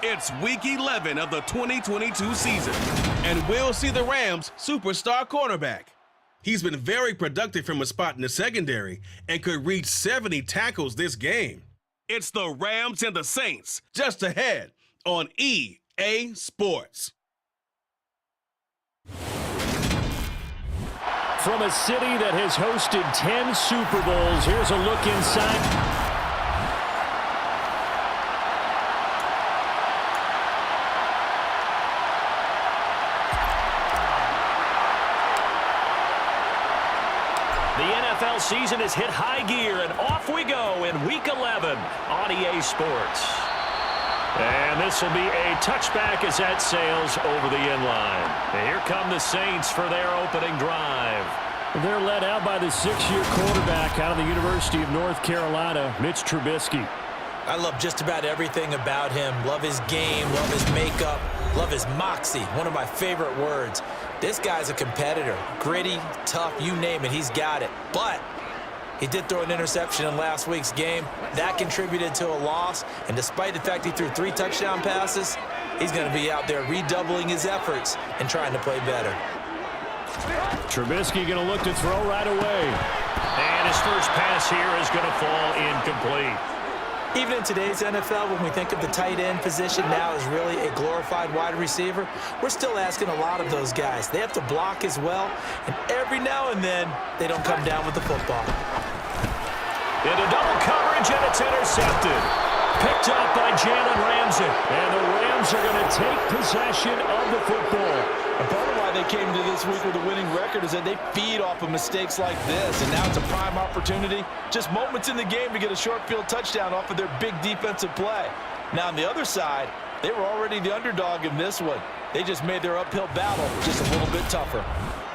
It's Week 11 of the 2022 season, and we'll see the Rams' superstar cornerback. He's been very productive from a spot in the secondary and could reach 70 tackles this game. It's the Rams and the Saints, just ahead on EA Sports. From a city that has hosted 10 Super Bowls, here's a look inside. NFL season has hit high gear, and off we go in Week 11 on EA Sports. And this will be a touchback as that sails over the end line. And here come the Saints for their opening drive. They're led out by the 6-year quarterback out of the University of North Carolina, Mitch Trubisky. I love just about everything about him. Love his game, love his makeup, love his moxie, one of my favorite words. This guy's a competitor. Gritty, tough, you name it, he's got it. But he did throw an interception in last week's game. That contributed to a loss. And despite the fact he threw 3 touchdown passes, he's going to be out there redoubling his efforts and trying to play better. Trubisky going to look to throw right away. And his first pass here is going to fall incomplete. Even in today's NFL, when we think of the tight end position now as really a glorified wide receiver, we're still asking a lot of those guys. They have to block as well, and every now and then, they don't come down with the football. Into double coverage, and it's intercepted. Picked up by Jalen Ramsey. And the Rams are going to take possession of the football. And part of why they came to this week with a winning record is that they feed off of mistakes like this. And now it's a prime opportunity. Just moments in the game to get a short field touchdown off of their big defensive play. Now on the other side, they were already the underdog in this one. They just made their uphill battle just a little bit tougher.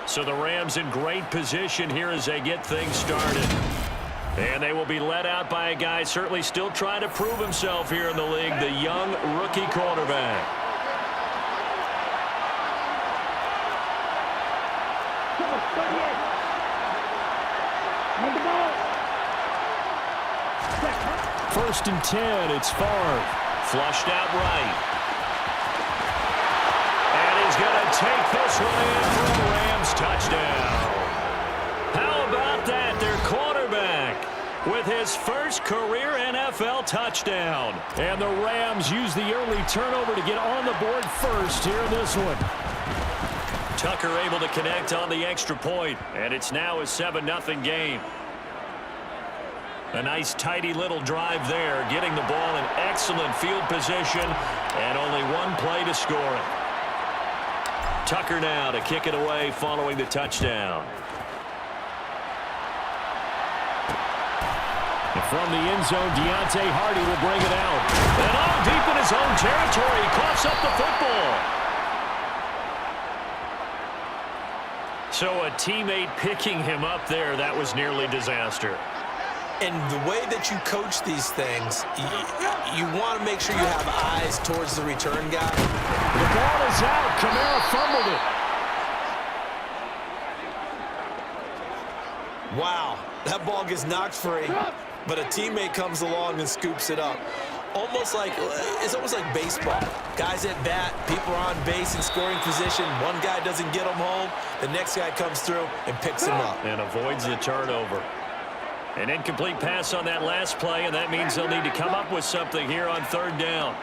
So the Rams in great position here as they get things started. And they will be led out by a guy certainly still trying to prove himself here in the league, the young rookie quarterback. First and 10, it's Favre. Flushed out right. And he's going to take this one in for a Rams touchdown. How about that? Their quarterback with his first career NFL touchdown. And the Rams use the early turnover to get on the board first here in this one. Tucker able to connect on the extra point, and it's now a 7-0 game. A nice, tidy little drive there, getting the ball in excellent field position, and only one play to score it. Tucker now to kick it away following the touchdown. And from the end zone, Deontay Hardy will bring it out. And all deep in his own territory, he coughs up the football. So a teammate picking him up there, that was nearly disaster. And the way that you coach these things, you want to make sure you have eyes towards the return guy. The ball is out. Kamara fumbled it. Wow, that ball gets knocked free, but a teammate comes along and scoops it up. It's almost like baseball. Guys at bat, people are on base in scoring position. One guy doesn't get them home. The next guy comes through and picks him up. And avoids the turnover. An incomplete pass on that last play, and that means they'll need to come up with something here on third down.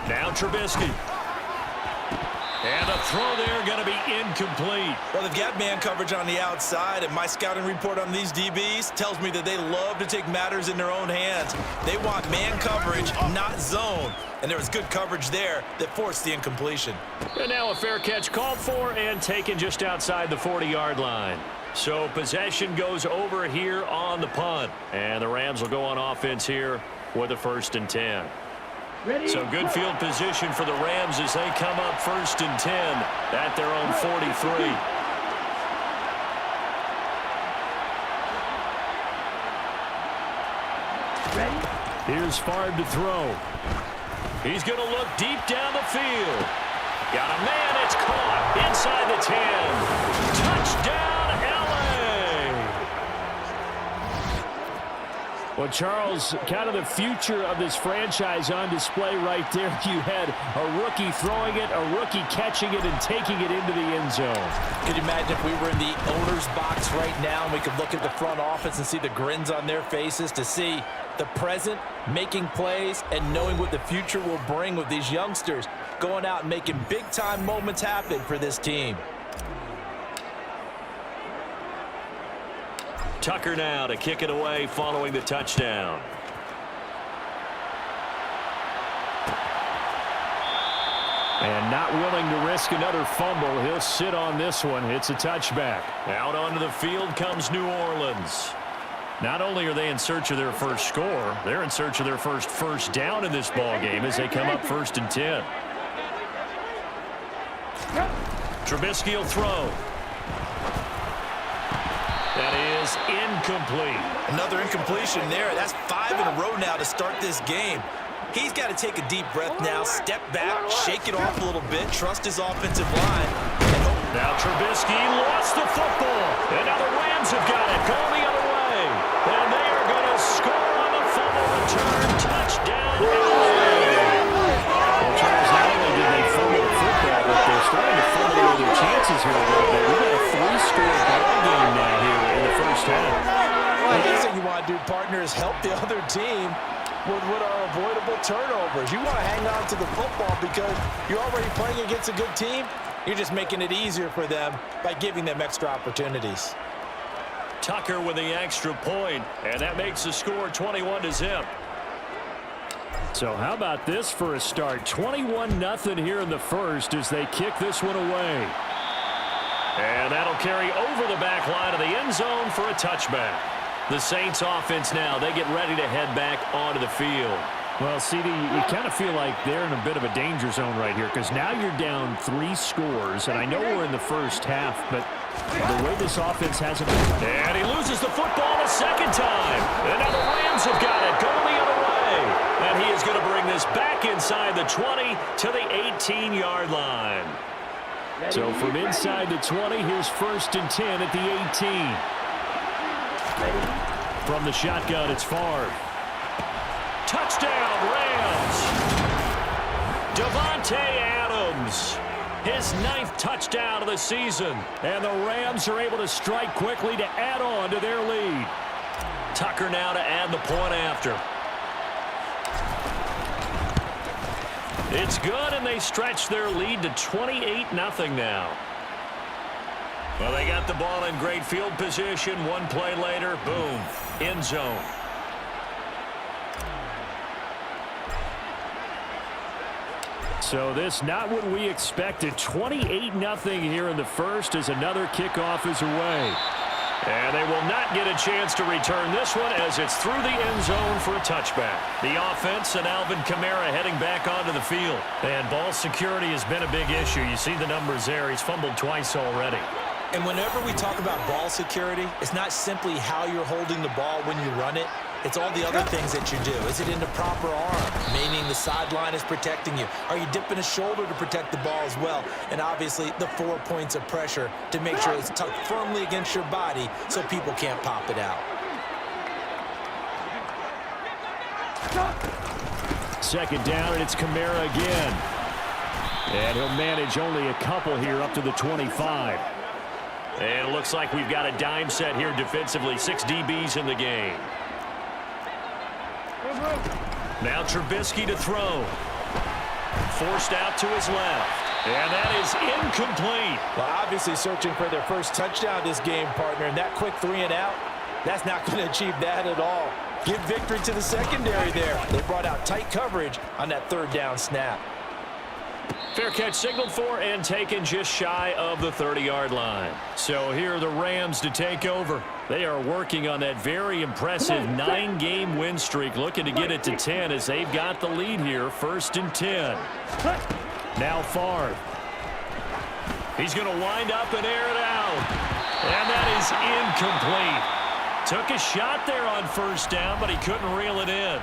Now Trubisky. And a throw there going to be incomplete. Well, they've got man coverage on the outside, and my scouting report on these DBs tells me that they love to take matters in their own hands. They want man coverage, not zone. And there was good coverage there that forced the incompletion. And now a fair catch called for and taken just outside the 40-yard line. So possession goes over here on the punt. And the Rams will go on offense here with a 1st and 10. So good field position for the Rams as they come up 1st and 10 at their own 43. Here's Favre to throw. He's going to look deep down the field. Got a man, it's caught inside the 10. Touchdown, LA! Well, Charles, kind of the future of this franchise on display right there. You had a rookie throwing it, a rookie catching it, and taking it into the end zone. Could you imagine if we were in the owner's box right now and we could look at the front office and see the grins on their faces, to see the present making plays and knowing what the future will bring with these youngsters going out and making big-time moments happen for this team. Tucker now to kick it away following the touchdown. And not willing to risk another fumble. He'll sit on this one. It's a touchback. Out onto the field comes New Orleans. Not only are they in search of their first score, they're in search of their first down in this ball game as they come up 1st and 10. Trubisky will throw. That is incomplete. Another incompletion there. That's 5 in a row now to start this game. He's got to take a deep breath now, step back, shake it off a little bit, trust his offensive line. Now Trubisky lost the football. And now the Rams have got it, going the other way. And they are going to score on the fumble return. Touchdown. Well, Charles, not only did they fumble the football, but they're starting to fumble away their chances here a little bit. We've got a 3-score ball game now here in the first half. Well, I guess what you want to do, partner, is help the other team with what are avoidable turnovers. You want to hang on to the football because you're already playing against a good team. You're just making it easier for them by giving them extra opportunities. Tucker with the extra point, and that makes the score 21-0. So how about this for a start? 21-0 here in the first as they kick this one away. And that'll carry over the back line of the end zone for a touchback. The Saints offense now, they get ready to head back onto the field. Well, CD, you kind of feel like they're in a bit of a danger zone right here because now you're down 3 scores, and I know we're in the first half, but the way this offense hasn't been... And he loses the football a second time. And now the Rams have got it, going the other way. And he is going to bring this back inside the 20 to the 18-yard line. So from inside the 20, here's 1st and 10 at the 18. From the shotgun, it's Favre. Touchdown, Rams. Davante Adams, his 9th touchdown of the season. And the Rams are able to strike quickly to add on to their lead. Tucker now to add the point after. It's good, and they stretch their lead to 28-0 now. Well, they got the ball in great field position. One play later, boom, end zone. So this not what we expected. 28-0 here in the first as another kickoff is away. And they will not get a chance to return this one as it's through the end zone for a touchback. The offense and Alvin Kamara heading back onto the field. And ball security has been a big issue. You see the numbers there. He's fumbled twice already. And whenever we talk about ball security, it's not simply how you're holding the ball when you run it. It's all the other things that you do. Is it in the proper arm, meaning the sideline is protecting you? Are you dipping a shoulder to protect the ball as well? And obviously the 4 points of pressure to make sure it's tucked firmly against your body so people can't pop it out. Second down, and it's Kamara again. And he'll manage only a couple here up to the 25. And it looks like we've got a dime set here defensively. 6 DBs in the game. Now Trubisky to throw. Forced out to his left. And that is incomplete. Well, obviously searching for their first touchdown this game, partner. And that quick 3 and out, that's not going to achieve that at all. Give victory to the secondary there. They brought out tight coverage on that 3rd down snap. Fair catch signaled for and taken just shy of the 30-yard line. So here are the Rams to take over. They are working on that very impressive 9-game win streak, looking to get it to 10 as they've got the lead here, 1st and 10. Now Favre. He's going to wind up and air it out. And that is incomplete. Took a shot there on 1st down, but he couldn't reel it in.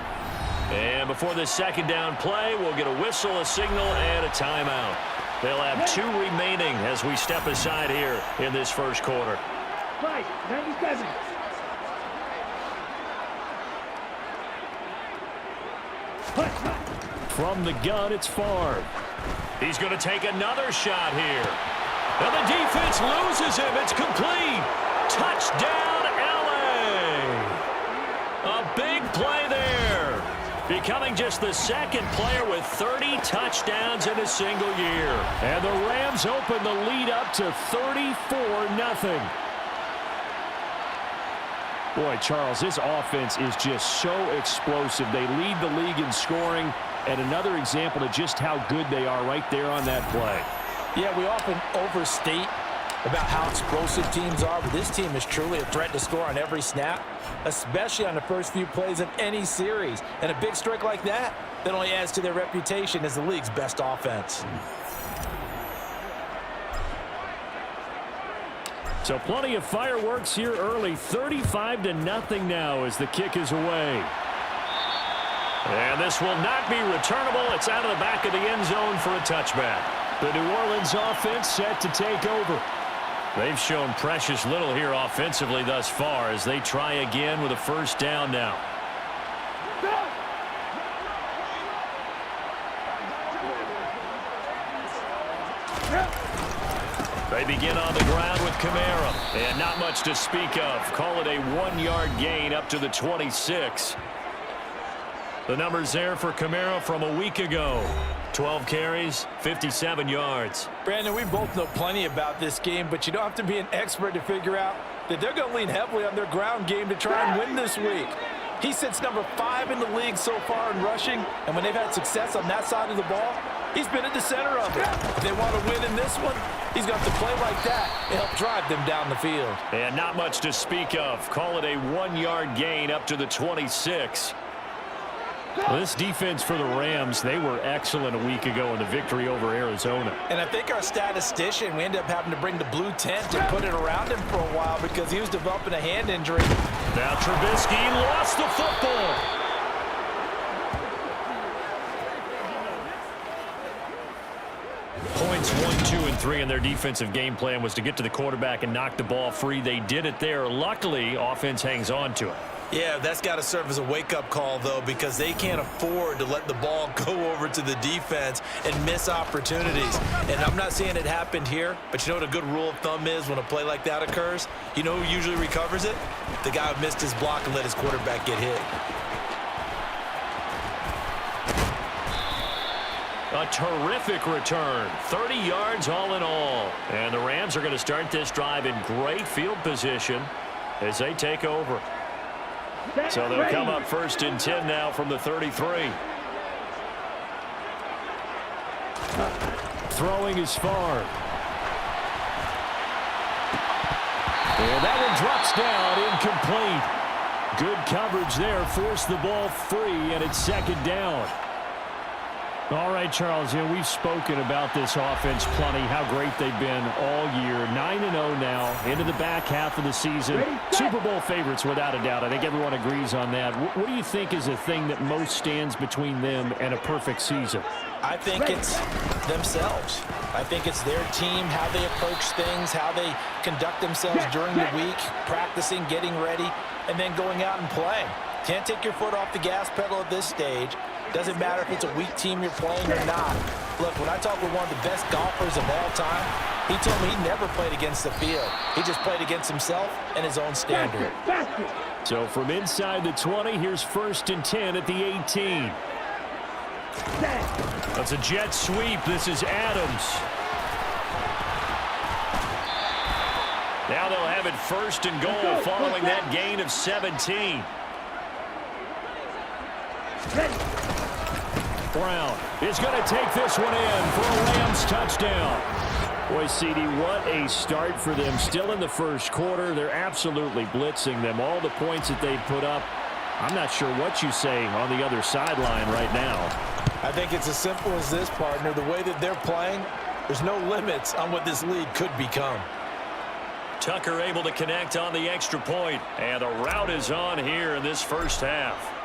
And before the 2nd down play, we'll get a whistle, a signal, and a timeout. They'll have 2 remaining as we step aside here in this first quarter. 97. From the gun, it's Favre. He's going to take another shot here. And the defense loses him. It's complete. Touchdown, L.A. A big play there. Becoming just the second player with 30 touchdowns in a single year. And the Rams open the lead up to 34-0. Boy, Charles, this offense is just so explosive. They lead the league in scoring, and another example of just how good they are right there on that play. Yeah, we often overstate about how explosive teams are, but this team is truly a threat to score on every snap, especially on the first few plays of any series. And a big strike like that only adds to their reputation as the league's best offense. So plenty of fireworks here early. 35-0 now as the kick is away. And this will not be returnable. It's out of the back of the end zone for a touchback. The New Orleans offense set to take over. They've shown precious little here offensively thus far as they try again with a first down now. They begin on the ground with Kamara. And not much to speak of. Call it a 1-yard gain up to the 26. The numbers there for Kamara from a week ago. 12 carries, 57 yards. Brandon, we both know plenty about this game, but you don't have to be an expert to figure out that they're going to lean heavily on their ground game to try and win this week. He sits number 5 in the league so far in rushing, and when they've had success on that side of the ball, he's been at the center of it. If they want to win in this one, he's got to play like that and help drive them down the field. And not much to speak of. Call it a 1-yard gain up to the 26. Well, this defense for the Rams, they were excellent a week ago in the victory over Arizona. And I think our statistician, we ended up having to bring the blue tent and put it around him for a while because he was developing a hand injury. Now Trubisky lost the football. Points 1, 2, and 3 in their defensive game plan was to get to the quarterback and knock the ball free. They did it there. Luckily, offense hangs on to it. Yeah, that's got to serve as a wake-up call, though, because they can't afford to let the ball go over to the defense and miss opportunities. And I'm not saying it happened here, but you know what a good rule of thumb is when a play like that occurs? You know who usually recovers it? The guy who missed his block and let his quarterback get hit. A terrific return. 30 yards all in all. And the Rams are going to start this drive in great field position as they take over. So they'll come up 1st and 10 now from the 33. Throwing is Favre. And that one drops down, incomplete. Good coverage there, forced the ball free, and it's 2nd down. All right, Charles, we've spoken about this offense plenty, how great they've been all year. 9-0 now, into the back half of the season. Super Bowl favorites, without a doubt. I think everyone agrees on that. What do you think is the thing that most stands between them and a perfect season? I think it's themselves. I think it's their team, how they approach things, how they conduct themselves during the week, practicing, getting ready, and then going out and playing. Can't take your foot off the gas pedal at this stage. Doesn't matter if it's a weak team you're playing or not. Look, when I talk with one of the best golfers of all time, he told me he never played against the field. He just played against himself and his own standard. So from inside the 20, here's 1st and 10 at the 18. That's a jet sweep. This is Adams. Now they'll have it 1st and goal following that gain of 17. Brown is going to take this one in for a Rams touchdown. Boy, CD, what a start for them. Still in the 1st quarter. They're absolutely blitzing them. All the points that they've put up, I'm not sure what you say on the other sideline right now. I think it's as simple as this, partner. The way that they're playing, there's no limits on what this league could become. Tucker able to connect on the extra point, and the route is on here in this 1st half.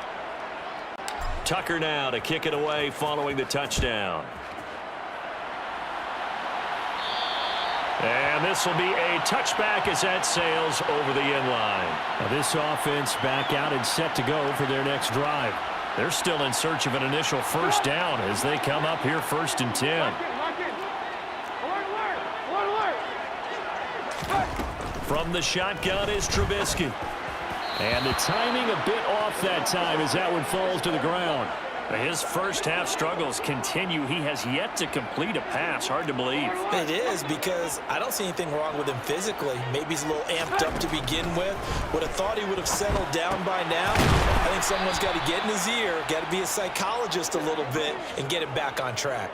Tucker now to kick it away following the touchdown. And this will be a touchback as that sails over the end line. Now this offense back out and set to go for their next drive. They're still in search of an initial first down as they come up here 1st and 10. From the shotgun is Trubisky. And the timing a bit off that time as that one falls to the ground. His first half struggles continue. He has yet to complete a pass. Hard to believe. It is, because I don't see anything wrong with him physically. Maybe he's a little amped up to begin with. Would have thought he would have settled down by now. I think someone's got to get in his ear, got to be a psychologist a little bit, and get him back on track.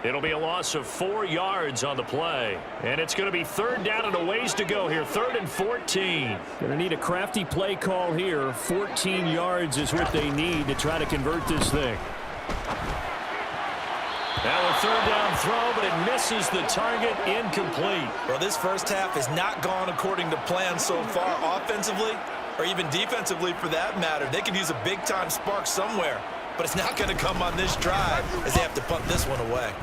It'll be a loss of 4 yards on the play. And it's going to be 3rd down and a ways to go here. 3rd and 14. Going to need a crafty play call here. 14 yards is what they need to try to convert this thing. Now a 3rd down throw, but it misses the target. Incomplete. Well, this first half has not gone according to plan so far offensively, or even defensively for that matter. They could use a big-time spark somewhere, but it's not going to come on this drive as they have to punt this one away.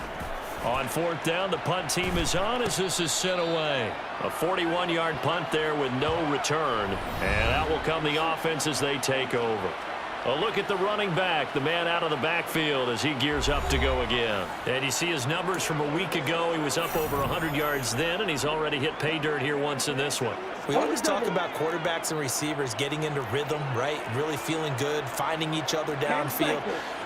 On 4th down, the punt team is on as this is sent away. A 41-yard punt there with no return. And out will come the offense as they take over. A look at the running back, the man out of the backfield as he gears up to go again. And you see his numbers from a week ago. He was up over 100 yards then, and he's already hit pay dirt here once in this one. We always talk about quarterbacks and receivers getting into rhythm, right? Really feeling good, finding each other downfield.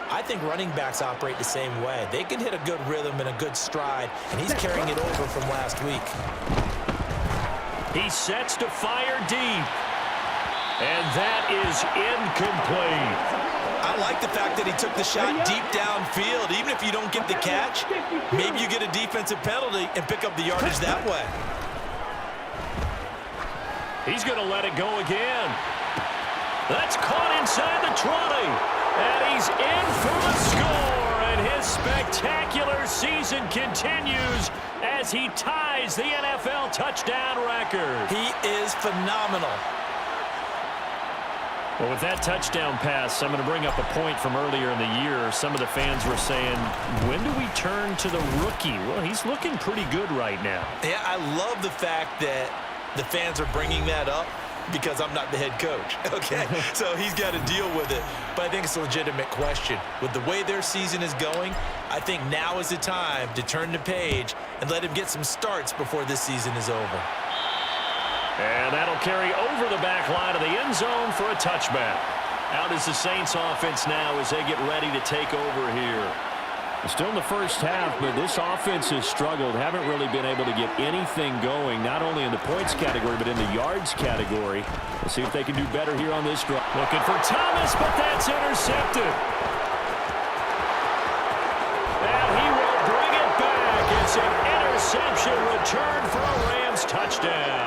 I think running backs operate the same way. They can hit a good rhythm and a good stride, and he's carrying it over from last week. He sets to fire deep. And that is incomplete. I like the fact that he took the shot deep downfield. Even if you don't get the catch, maybe you get a defensive penalty and pick up the yardage that way. He's going to let it go again. That's caught inside the 20. And he's in for the score. And his spectacular season continues as he ties the NFL touchdown record. He is phenomenal. Well, with that touchdown pass, I'm going to bring up a point from earlier in the year. Some of the fans were saying, when do we turn to the rookie? Well, he's looking pretty good right now. Yeah, I love the fact that the fans are bringing that up because I'm not the head coach, okay? So he's got to deal with it. But I think it's a legitimate question. With the way their season is going, I think now is the time to turn the page and let him get some starts before this season is over. And that'll carry over the back line of the end zone for a touchback. Out is the Saints offense now as they get ready to take over here. Still in the first half, but this offense has struggled. Haven't really been able to get anything going, not only in the points category, but in the yards category. We'll see if they can do better here on this drive. Looking for Thomas, but that's intercepted. And he will bring it back. It's an interception return for a Rams touchdown.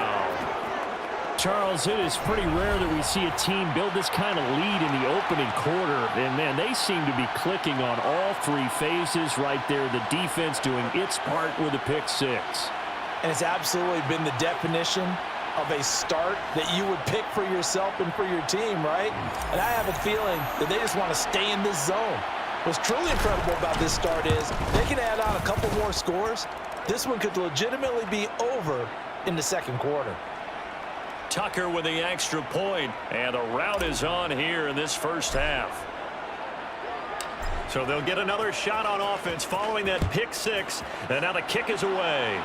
Charles, it is pretty rare that we see a team build this kind of lead in the opening quarter. And, man, they seem to be clicking on all 3 phases right there. The defense doing its part with a pick 6. And it's absolutely been the definition of a start that you would pick for yourself and for your team, right? And I have a feeling that they just want to stay in this zone. What's truly incredible about this start is they can add on a couple more scores. This one could legitimately be over in the second quarter. Tucker with the extra point, and the route is on here in this first half. So they'll get another shot on offense following that pick 6, and now the kick is away.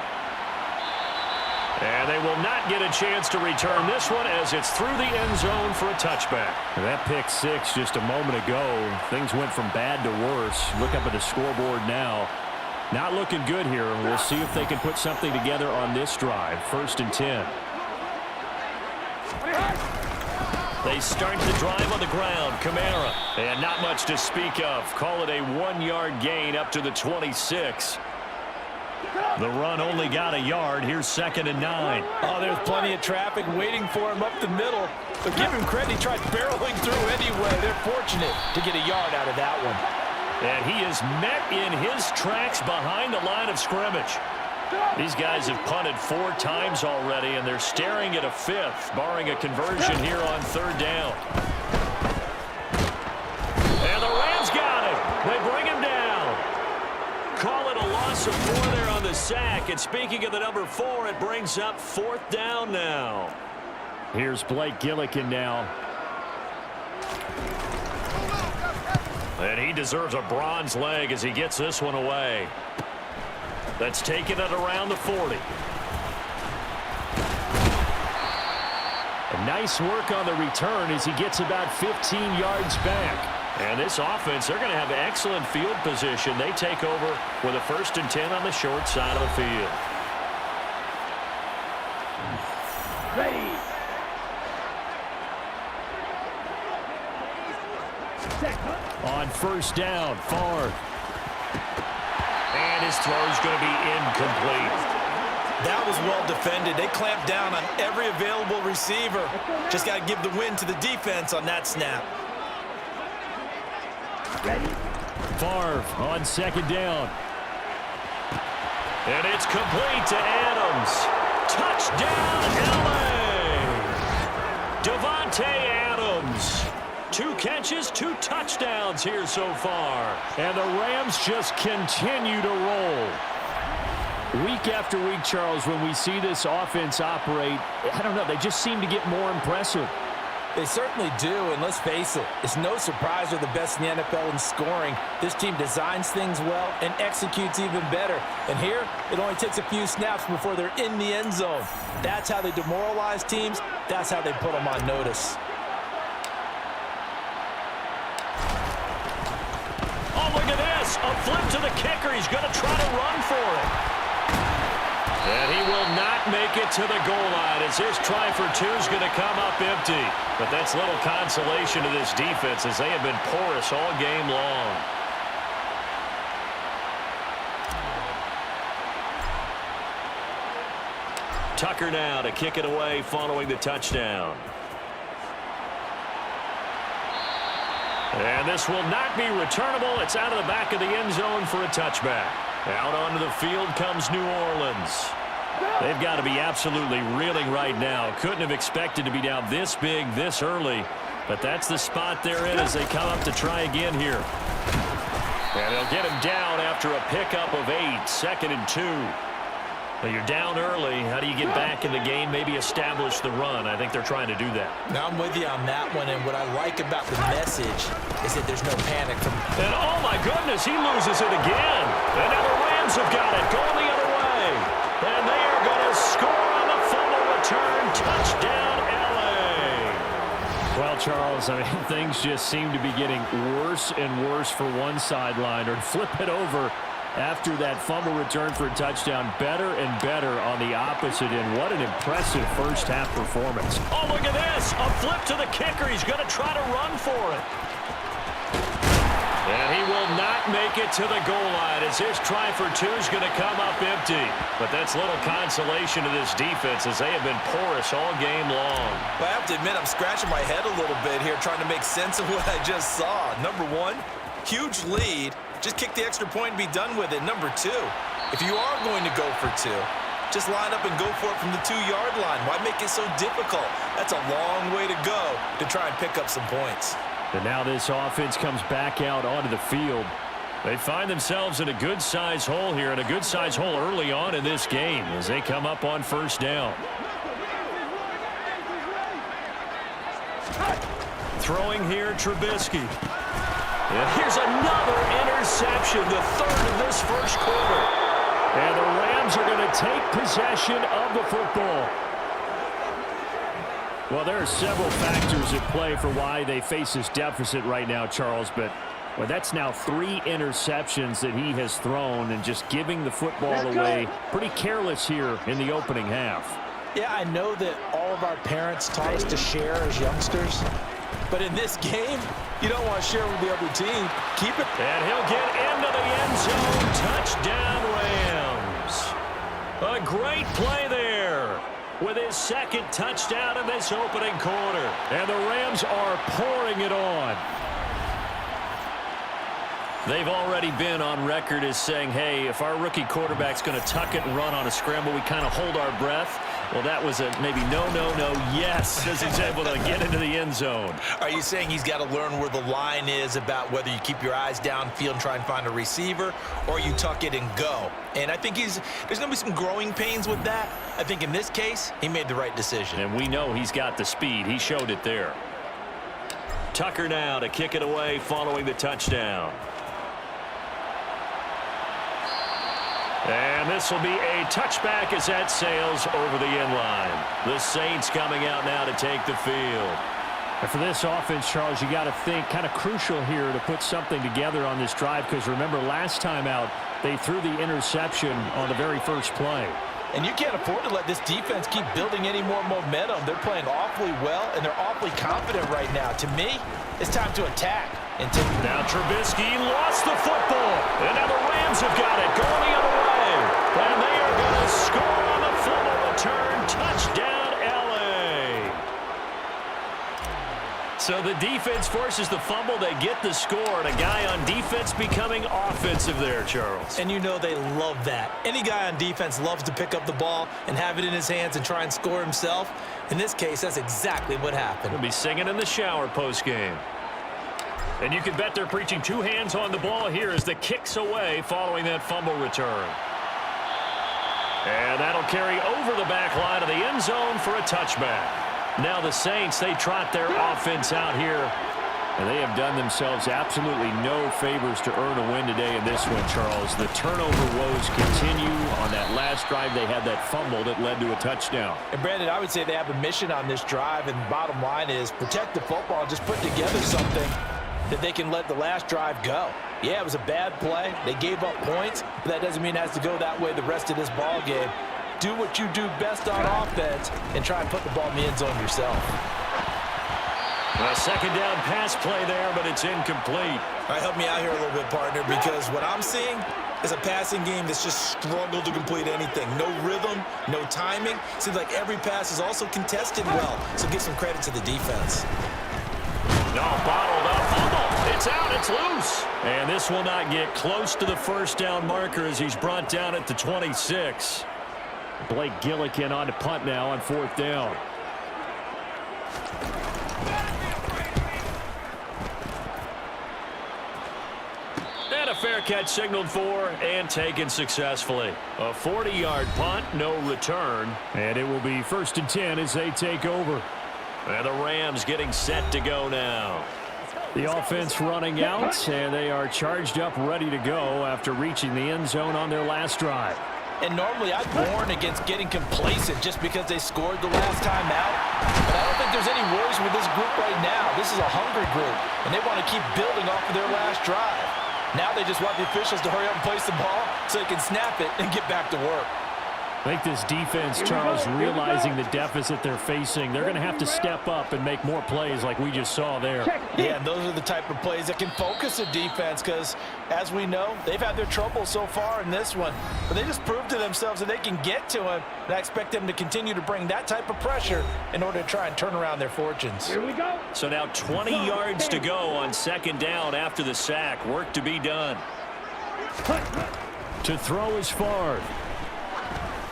And they will not get a chance to return this one as it's through the end zone for a touchback. And that pick 6 just a moment ago, things went from bad to worse. Look up at the scoreboard now. Not looking good here. We'll see if they can put something together on this drive. 1st and 10. They start the drive on the ground. Kamara. And not much to speak of. Call it a 1-yard gain up to the 26. The run only got a yard. Here's 2nd and 9. Oh, there's plenty of traffic waiting for him up the middle. But give him credit. He tried barreling through anyway. They're fortunate to get a yard out of that one. And he is met in his tracks behind the line of scrimmage. These guys have punted 4 times already, and they're staring at a 5th, barring a conversion here on 3rd down. And the Rams got him. They bring him down. Call it a loss of 4 there on the sack. And speaking of the number 4, it brings up 4th down now. Here's Blake Gillikin now. And he deserves a bronze leg as he gets this one away. That's taken it around the 40. And nice work on the return as he gets about 15 yards back. And this offense, they're going to have excellent field position. They take over with a 1st and 10 on the short side of the field. Ready. On 1st down, Favre. And his throw's going to be incomplete. That was well defended. They clamped down on every available receiver. Just got to give the win to the defense on that snap. Favre on 2nd down. And it's complete to Adams. Touchdown, LA! Devontae Adams. 2 catches, 2 touchdowns here so far. And the Rams just continue to roll. Week after week, Charles, when we see this offense operate, I don't know, they just seem to get more impressive. They certainly do, and let's face it, it's no surprise they're the best in the NFL in scoring. This team designs things well and executes even better. And here, it only takes a few snaps before they're in the end zone. That's how they demoralize teams. That's how they put them on notice. Oh, look at this. A flip to the kicker. He's going to try to run for it. And he will not make it to the goal line as his try for 2 is going to come up empty. But that's little consolation to this defense as they have been porous all game long. Tucker now to kick it away following the touchdown. And this will not be returnable. It's out of the back of the end zone for a touchback. Out onto the field comes New Orleans. They've got to be absolutely reeling right now. Couldn't have expected to be down this big this early. But that's the spot they're in as they come up to try again here. And they'll get him down after a pickup of 8. 2nd and 2. Well, you're down early. How do you get back in the game, maybe establish the run? I think they're trying to do that. Now I'm with you on that one, and what I like about the message is that there's no panic from... And oh my goodness, he loses it again. And now the Rams have got it, going the other way. And they are going to score on the fumble return. Touchdown, LA. Well, Charles, I mean, things just seem to be getting worse and worse for one sideline. Or flip it over after that fumble return for a touchdown. Better and better on the opposite end. What an impressive first half performance. Oh, look at this. A flip to the kicker. He's going to try to run for it. And he will not make it to the goal line as his try for 2 is going to come up empty. But that's little consolation to this defense as they have been porous all game long. Well, I have to admit, I'm scratching my head a little bit here trying to make sense of what I just saw. Number 1, huge lead. Just kick the extra point and be done with it. Number 2, if you are going to go for 2, just line up and go for it from the 2-yard line. Why make it so difficult? That's a long way to go to try and pick up some points. And now this offense comes back out onto the field. They find themselves in a good-size hole here, and a good-size hole early on in this game as they come up on 1st down. Throwing here, Trubisky. And here's another interception, the 3rd of this first quarter. And the Rams are going to take possession of the football. Well, there are several factors at play for why they face this deficit right now, Charles, but well, that's now 3 interceptions that he has thrown and just giving the football away. Pretty careless here in the opening half. Yeah, I know that all of our parents taught us to share as youngsters, but in this game, you don't want to share with the other team. Keep it. And he'll get into the end zone. Touchdown, Rams. A great play there with his 2nd touchdown in this opening quarter. And the Rams are pouring it on. They've already been on record as saying, hey, if our rookie quarterback's going to tuck it and run on a scramble, we kind of hold our breath. Well, that was a maybe no, yes, as he's able to get into the end zone. Are you saying he's got to learn where the line is about whether you keep your eyes downfield and try and find a receiver or you tuck it and go? And I think there's going to be some growing pains with that. I think in this case, he made the right decision. And we know he's got the speed. He showed it there. Tucker now to kick it away following the touchdown. And this will be a touchback as that sails over the end line. The Saints coming out now to take the field. And for this offense, Charles, you got to think kind of crucial here to put something together on this drive, because remember last time out they threw the interception on the very first play. And you can't afford to let this defense keep building any more momentum. They're playing awfully well, and they're awfully confident right now. To me, it's time to attack. Now Trubisky lost the football. And now the Rams have got it going the other way. And they are going to score on the fumble return. Touchdown, L.A. So the defense forces the fumble. They get the score. And a guy on defense becoming offensive there, Charles. And you know they love that. Any guy on defense loves to pick up the ball and have it in his hands and try and score himself. In this case, that's exactly what happened. He'll be singing in the shower post-game. And you can bet they're preaching two hands on the ball here as the kick's away following that fumble return. And that'll carry over the back line of the end zone for a touchback. Now the Saints, they trot their offense out here. And they have done themselves absolutely no favors to earn a win today in this one, Charles. The turnover woes continue. On that last drive, they had that fumble that led to a touchdown. And Brandon, I would say they have a mission on this drive, and the bottom line is protect the football and just put together something that they can let the last drive go. Yeah, it was a bad play. They gave up points, but that doesn't mean it has to go that way the rest of this ball game. Do what you do best on offense and try and put the ball in the end zone yourself. A second down pass play there, but it's incomplete. All right, help me out here a little bit, partner, because what I'm seeing is a passing game that's just struggled to complete anything. No rhythm, no timing. Seems like every pass is also contested well, so give some credit to the defense. No, bottled up fumble. It's out, it's loose. And this will not get close to the first down marker as he's brought down at the 26. Blake Gillikin on to punt now on fourth down. And a fair catch signaled for and taken successfully. A 40-yard punt, no return. And it will be 1st and 10 as they take over. And the Rams getting set to go now. The offense running out, and they are charged up, ready to go after reaching the end zone on their last drive. And normally I'd warn against getting complacent just because they scored the last time out. But I don't think there's any worries with this group right now. This is a hungry group, and they want to keep building off of their last drive. Now they just want the officials to hurry up and place the ball so they can snap it and get back to work. I think this defense, Charles, realizing the deficit they're facing, they're going to have to step up and make more plays like we just saw there. Yeah, and those are the type of plays that can focus a defense because, as we know, they've had their trouble so far in this one. But they just proved to themselves that they can get to him, and I expect them to continue to bring that type of pressure in order to try and turn around their fortunes. Here we go. So now 20 yards to go on second down after the sack. Work to be done. To throw is Favre.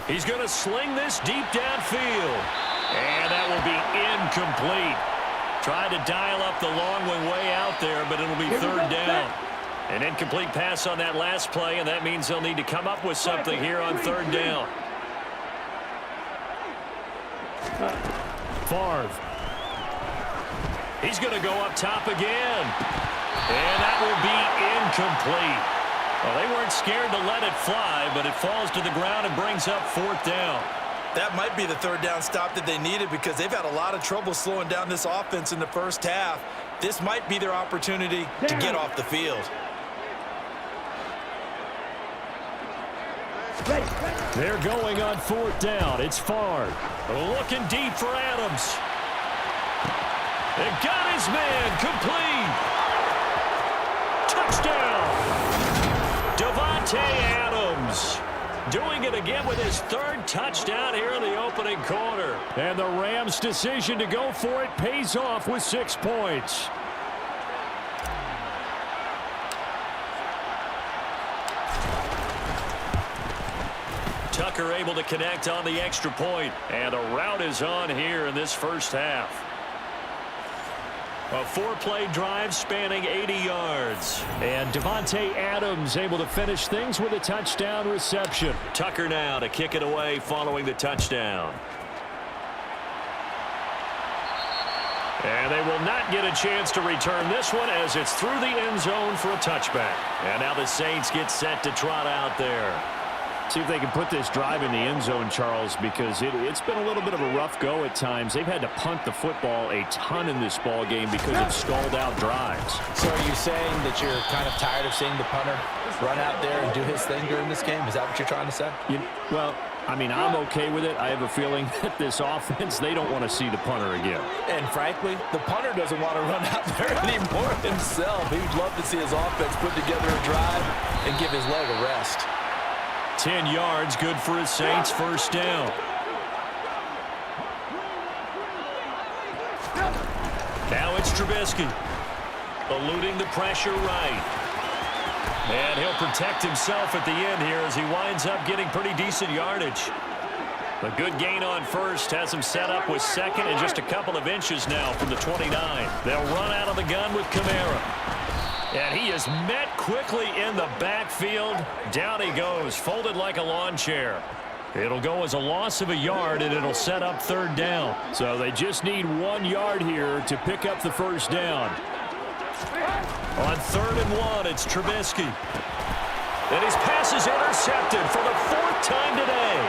He's going to sling this deep downfield. And that will be incomplete. Tried to dial up the long one way out there, but it'll be third down. An incomplete pass on that last play, and that means they'll need to come up with something here on third down. Favre. He's going to go up top again. And that will be incomplete. Well, they weren't scared to let it fly, but it falls to the ground and brings up fourth down. That might be the third down stop that they needed because they've had a lot of trouble slowing down this offense in the first half. This might be their opportunity to get off the field. They're going on fourth down. It's Favre. Looking deep for Adams. They got his man complete. Touchdown. Davante Adams doing it again with his third touchdown here in the opening quarter. And the Rams' decision to go for it pays off with 6 points. Tucker able to connect on the extra point. And the route is on here in this first half. A 4-play drive spanning 80 yards. And Davante Adams able to finish things with a touchdown reception. Tucker now to kick it away following the touchdown. And they will not get a chance to return this one as it's through the end zone for a touchback. And now the Saints get set to trot out there. See if they can put this drive in the end zone, Charles, because it's been a little bit of a rough go at times. They've had to punt the football a ton in this ball game because of stalled out drives. So are you saying that you're kind of tired of seeing the punter run out there and do his thing during this game? Is that what you're trying to say? Well, I mean, I'm okay with it. I have a feeling that this offense, they don't want to see the punter again. And frankly, the punter doesn't want to run out there anymore himself. He would love to see his offense put together a drive and give his leg a rest. 10 yards, good for his Saints, first down. Now it's Trubisky, eluding the pressure right. And he'll protect himself at the end here as he winds up getting pretty decent yardage. A good gain on first has him set up with second and just a couple of inches now from the 29. They'll run out of the gun with Kamara. And he is met quickly in the backfield. Down he goes, folded like a lawn chair. It'll go as a loss of a yard, and it'll set up third down. So they just need 1 yard here to pick up the first down. On 3rd and 1, it's Trubisky. And his pass is intercepted for the 4th time today.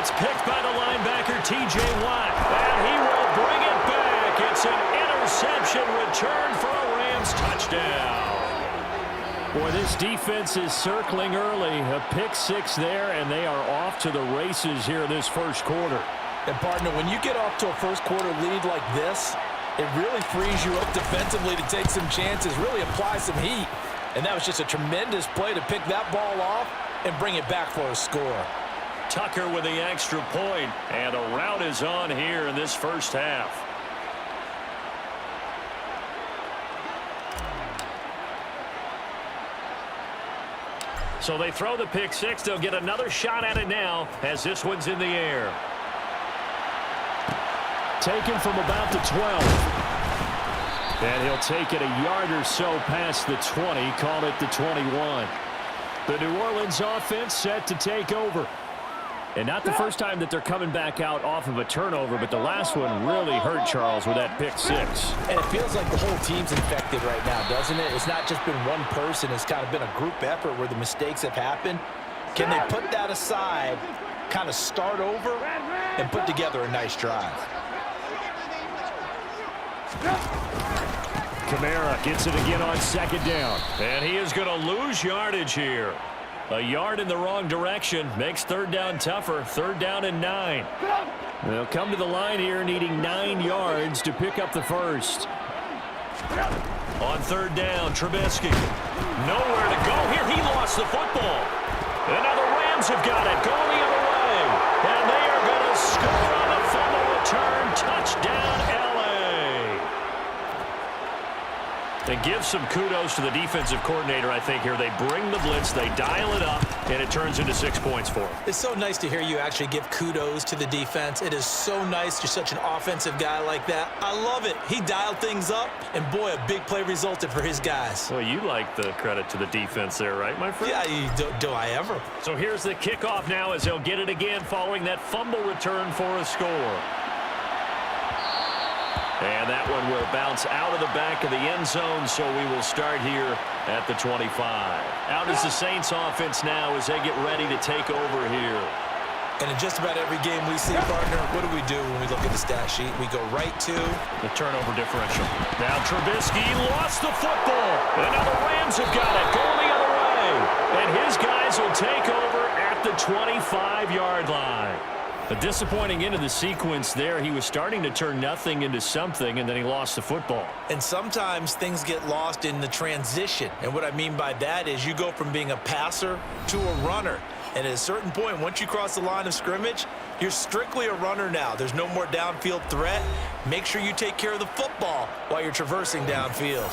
It's picked by the linebacker, T.J. Watt. And he will bring it back. It's an interception return for a Rams touchdown. Boy, this defense is circling early. A pick six there, and they are off to the races here this first quarter. And, partner, when you get off to a first quarter lead like this, it really frees you up defensively to take some chances, really apply some heat. And that was just a tremendous play to pick that ball off and bring it back for a score. Tucker with the extra point, and a rout is on here in this first half. So they throw the pick six. They'll get another shot at it now as this one's in the air. Taken from about the 12. And he'll take it a yard or so past the 20, call it the 21. The New Orleans offense set to take over. And not the first time that they're coming back out off of a turnover, but the last one really hurt Charles with that pick six. And it feels like the whole team's infected right now, doesn't it? It's not just been one person. It's kind of been a group effort where the mistakes have happened. Can they put that aside, kind of start over, and put together a nice drive? Kamara gets it again on second down. And he is going to lose yardage here. A yard in the wrong direction makes third down tougher. 3rd down and 9. They'll come to the line here needing 9 yards to pick up the first. On 3rd down, Trubisky. Nowhere to go here. He lost the football. And now the Rams have got it. Going the other way. And they are going to score on the fumble return. Touchdown, LA. And give some kudos to the defensive coordinator, I think, here. They bring the blitz, they dial it up, and it turns into 6 points for them. It's so nice to hear you actually give kudos to the defense. It is so nice. You're such an offensive guy like that. I love it. He dialed things up, and boy, a big play resulted for his guys. Well, you like the credit to the defense there, right, my friend? Yeah, do I ever? So here's the kickoff now as they'll get it again following that fumble return for a score. And that one will bounce out of the back of the end zone, so we will start here at the 25. Out is the Saints offense now as they get ready to take over here. And in just about every game we see, partner, what do we do when we look at the stat sheet? We go right to the turnover differential. Now Trubisky lost the football. And now the Rams have got it, going the other way. And his guys will take over at the 25-yard line. A disappointing end of the sequence there. He was starting to turn nothing into something, and then he lost the football. And sometimes things get lost in the transition. And what I mean by that is you go from being a passer to a runner. And at a certain point, once you cross the line of scrimmage, you're strictly a runner now. There's no more downfield threat. Make sure you take care of the football while you're traversing downfield.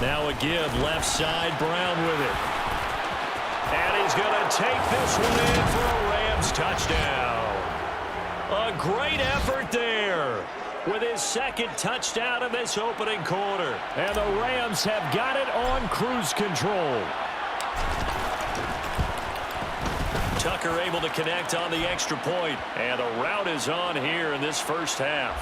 Now a give, left side, Brown with it. And he's going to take this one in for a Rams touchdown. A great effort there. with his second touchdown in this opening quarter. And the Rams have got it on cruise control. Tucker able to connect on the extra point. And the route is on here in this first half.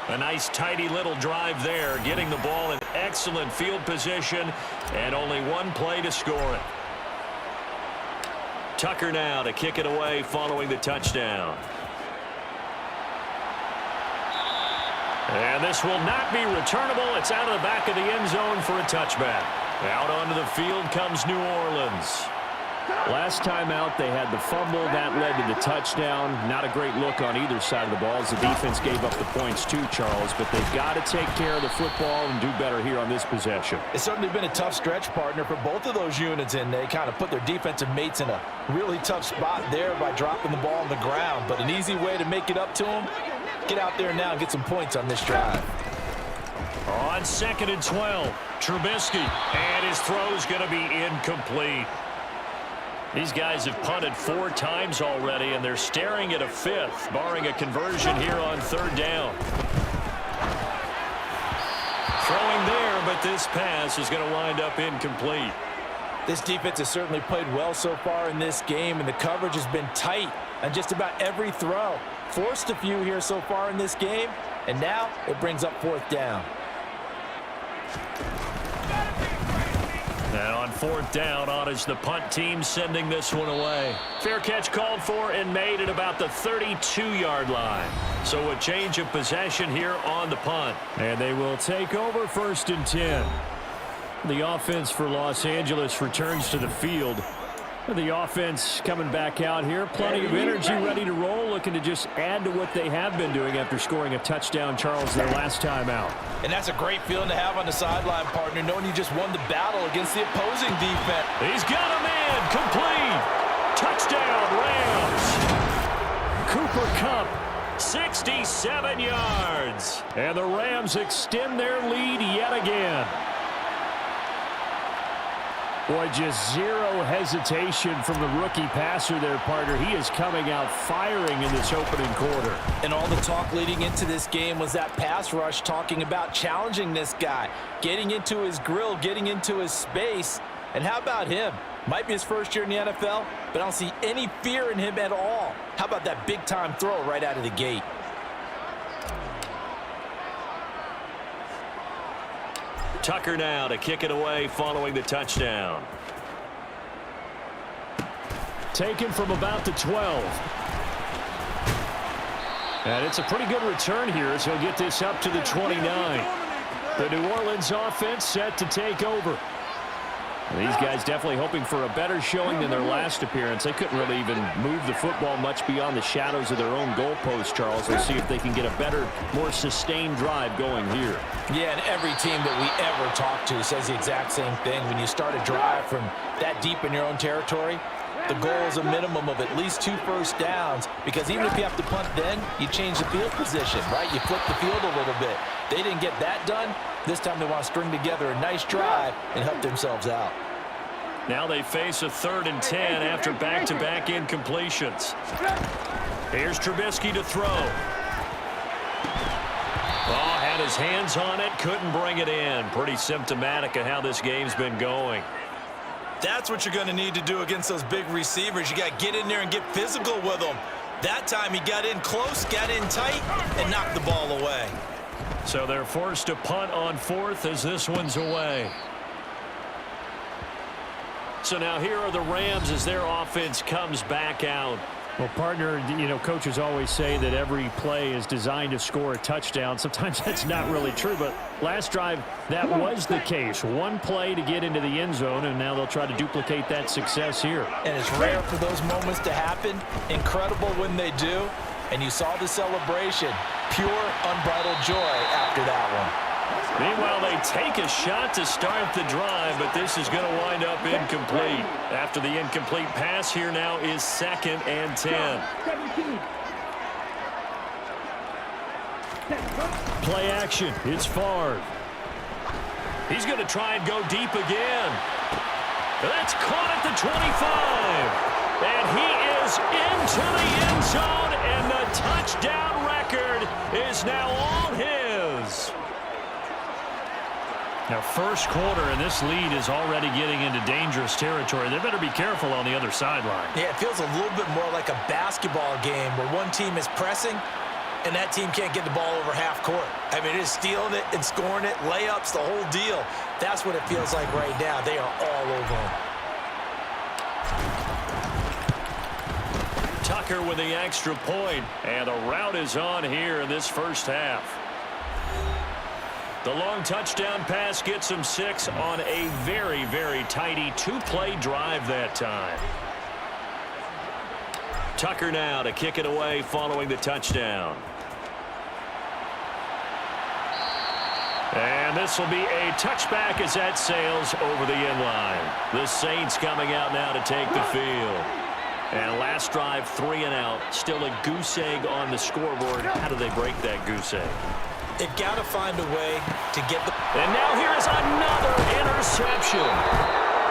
A nice tidy little drive there, getting the ball in excellent field position and only one play to score it. Tucker now to kick it away following the touchdown. And this will not be returnable. It's out of the back of the end zone for a touchback. Out onto the field comes New Orleans. Last time out, they had the fumble. That led to the touchdown. Not a great look on either side of the ball as the defense gave up the points too, Charles. But they've got to take care of the football and do better here on this possession. It's certainly been a tough stretch, partner, for both of those units, and they kind of put their defensive mates in a really tough spot there by dropping the ball on the ground. But an easy way to make it up to them, get out there now and get some points on this drive. On 2nd and 12, Trubisky, and his throw's going to be incomplete. These guys have punted 4 times already, and they're staring at a 5th, barring a conversion here on 3rd down. Throwing there, but this pass is going to wind up incomplete. This defense has certainly played well so far in this game, and the coverage has been tight on just about every throw. Forced a few here so far in this game, and now it brings up 4th down. Now on 4th down, on is the punt team sending this one away. Fair catch called for and made at about the 32-yard line. So a change of possession here on the punt. And they will take over 1st and 10. The offense for Los Angeles returns to the field. The offense coming back out here. Plenty of energy, ready to roll, looking to just add to what they have been doing after scoring a touchdown, Charles, their last time out. And that's a great feeling to have on the sideline, partner, knowing you just won the battle against the opposing defense. He's got a man, complete. Touchdown, Rams. Cooper Kupp. 67 yards. And the Rams extend their lead yet again. Boy, just zero hesitation from the rookie passer there, partner. He is coming out firing in this opening quarter. And all the talk leading into this game was that pass rush, talking about challenging this guy, getting into his grill, getting into his space. And how about him? Might be his first year in the NFL, but I don't see any fear in him at all. How about that big-time throw right out of the gate? Tucker now to kick it away following the touchdown. Taken from about the 12. And it's a pretty good return here as he'll get this up to the 29. The New Orleans offense set to take over. These guys definitely hoping for a better showing than their last appearance. They couldn't really even move the football much beyond the shadows of their own goalpost, Charles. We'll see if they can get a better, more sustained drive going here. Yeah, and every team that we ever talk to says the exact same thing. When you start a drive from that deep in your own territory, the goal is a minimum of at least 2 first downs, because even if you have to punt then, you change the field position, right? You flip the field a little bit. They didn't get that done. This time they want to string together a nice drive and help themselves out. Now they face a 3rd and 10 after back-to-back incompletions. Here's Trubisky to throw. Oh, had his hands on it, couldn't bring it in. Pretty symptomatic of how this game's been going. That's what you're going to need to do against those big receivers. You got to get in there and get physical with them. That time he got in close, got in tight, and knocked the ball away. So they're forced to punt on 4th as this one's away. So now here are the Rams as their offense comes back out. Well, partner, you know, coaches always say that every play is designed to score a touchdown. Sometimes that's not really true, but last drive, that was the case. One play to get into the end zone, and now they'll try to duplicate that success here. And it's rare for those moments to happen. Incredible when they do. And you saw the celebration. Pure, unbridled joy after that one. Meanwhile, they take a shot to start the drive, but this is going to wind up incomplete. After the incomplete pass, here now is 2nd and 10. Play action. It's Favre. He's going to try and go deep again. That's caught at the 25. And he is into the end zone, and the touchdown record is now all his. Now, first quarter, and this lead is already getting into dangerous territory. They better be careful on the other sideline. Yeah, it feels a little bit more like a basketball game where one team is pressing and that team can't get the ball over half court. I mean, it is stealing it and scoring it, layups, the whole deal. That's what it feels like right now. They are all over them. Tucker with the extra point, and the rout is on here in this first half. The long touchdown pass gets him 6 on a very, very tidy two-play drive that time. Tucker now to kick it away following the touchdown. And this will be a touchback as that sails over the end line. The Saints coming out now to take the field. And last drive, 3 and out. Still a goose egg on the scoreboard. How do they break that goose egg? They've got to find a way to get the... And now here is another interception.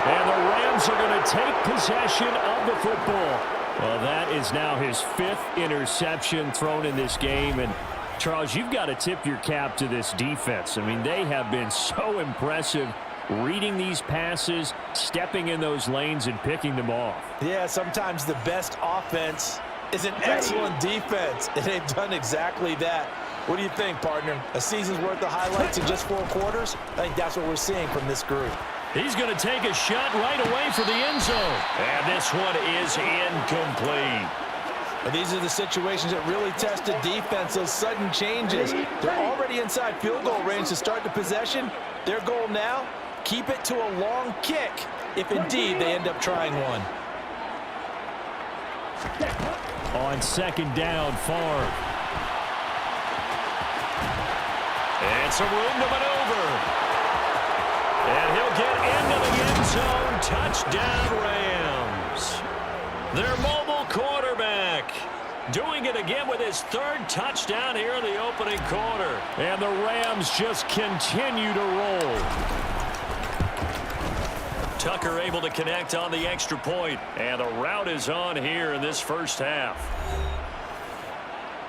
And the Rams are going to take possession of the football. Well, that is now his 5th interception thrown in this game. And, Charles, you've got to tip your cap to this defense. I mean, they have been so impressive reading these passes, stepping in those lanes, and picking them off. Yeah, sometimes the best offense is an excellent defense, and they've done exactly that. What do you think, partner? A season's worth of highlights in just 4 quarters? I think that's what we're seeing from this group. He's going to take a shot right away for the end zone. And this one is incomplete. And these are the situations that really test the defense, those sudden changes. They're already inside field goal range to start the possession. Their goal now, keep it to a long kick, if indeed they end up trying one. On second down, Favre. And some room to maneuver. And he'll get into the end zone. Touchdown, Rams. Their mobile quarterback doing it again with his 3rd touchdown here in the opening quarter. And the Rams just continue to roll. Tucker able to connect on the extra point. And the rout is on here in this first half.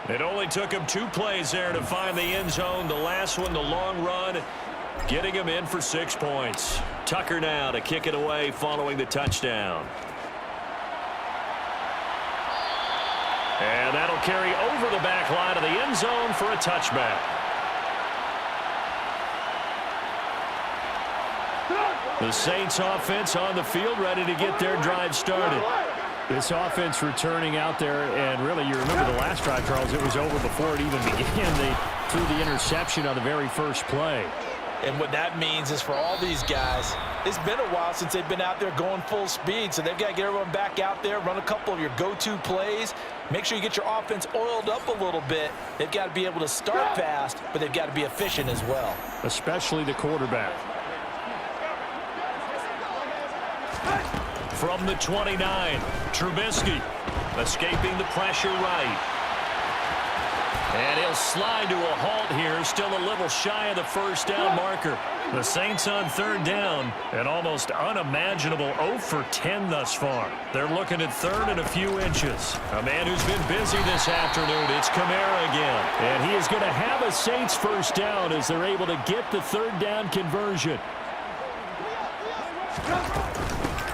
It only took him 2 plays there to find the end zone. The last one, the long run, getting him in for 6 points. Tucker now to kick it away following the touchdown. And that'll carry over the back line of the end zone for a touchback. The Saints offense on the field ready to get their drive started. This offense returning out there, and really, you remember the last drive, Charles, it was over before it even began. They threw the interception on the very first play. And what that means is for all these guys, it's been a while since they've been out there going full speed, so they've got to get everyone back out there, run a couple of your go-to plays, make sure you get your offense oiled up a little bit. They've got to be able to start fast, but they've got to be efficient as well. Especially the quarterback. From the 29, Trubisky escaping the pressure right. And he'll slide to a halt here, still a little shy of the first down marker. The Saints on 3rd down, an almost unimaginable 0 for 10 thus far. They're looking at 3rd and a few inches. A man who's been busy this afternoon, it's Kamara again. And he is going to have a Saints first down as they're able to get the 3rd down conversion.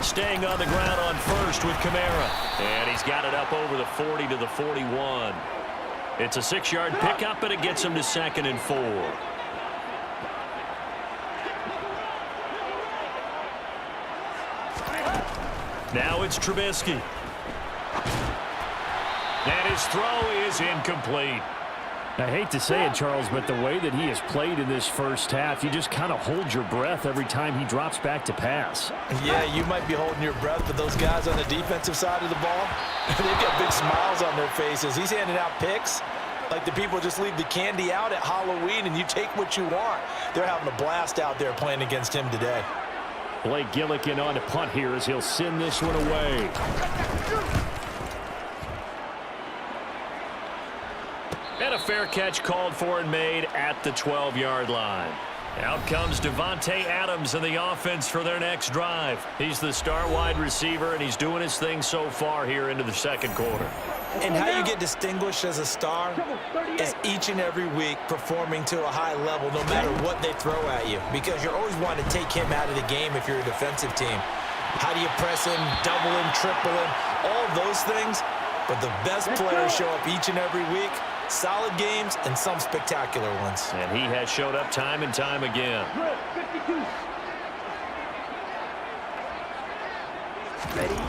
Staying on the ground on first with Kamara. And he's got it up over the 40 to the 41. It's a 6-yard pickup, and it gets him to 2nd and 4. Now it's Trubisky. And his throw is incomplete. I hate to say it, Charles, but the way that he has played in this first half, you just kind of hold your breath every time he drops back to pass. Yeah, you might be holding your breath, but those guys on the defensive side of the ball, they've got big smiles on their faces. He's handing out picks like the people just leave the candy out at Halloween and you take what you want. They're having a blast out there playing against him today. Blake Gillikin on the punt here as he'll send this one away. And a fair catch called for and made at the 12-yard line. Out comes Devontae Adams in the offense for their next drive. He's the star wide receiver, and he's doing his thing so far here into the second quarter. And how you get distinguished as a star is each and every week performing to a high level no matter what they throw at you, because you're always wanting to take him out of the game if you're a defensive team. How do you press him, double him, triple him, all those things? But the best players show up each and every week, solid games and some spectacular ones. And he has showed up time and time again. 52. Ready.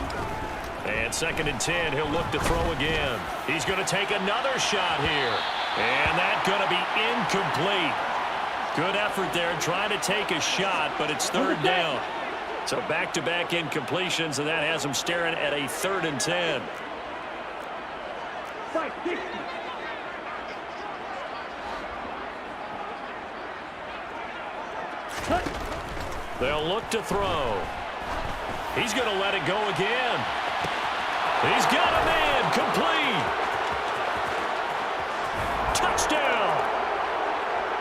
And 2nd and 10, he'll look to throw again. He's going to take another shot here. And that's going to be incomplete. Good effort there trying to take a shot, but it's 3rd down. So back-to-back incompletions, and that has him staring at a 3rd and 10. 560. They'll look to throw. He's going to let it go again. He's got a man, complete. Touchdown.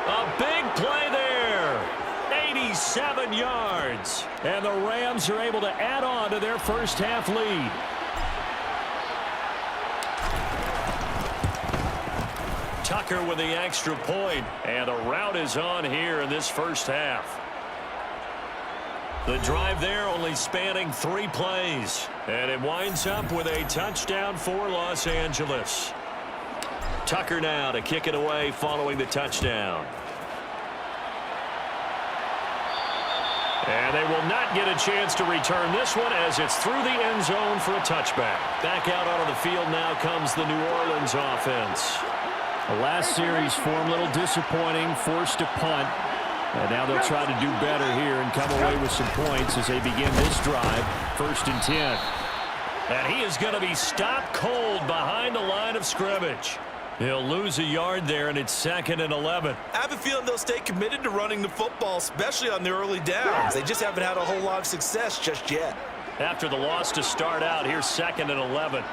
A big play there. 87 yards. And the Rams are able to add on to their first half lead. Tucker with the extra point. And the route is on here in this first half. The drive there only spanning 3 plays. And it winds up with a touchdown for Los Angeles. Tucker now to kick it away following the touchdown. And they will not get a chance to return this one as it's through the end zone for a touchback. Back out onto the field now comes the New Orleans offense. The last series for him, a little disappointing, forced a punt. And now they'll try to do better here and come away with some points as they begin this drive. 1st and 10. And he is going to be stopped cold behind the line of scrimmage. He'll lose a yard there, and it's 2nd and 11. I have a feeling they'll stay committed to running the football, especially on the early downs. They just haven't had a whole lot of success just yet. After the loss to start out, here's 2nd and 11.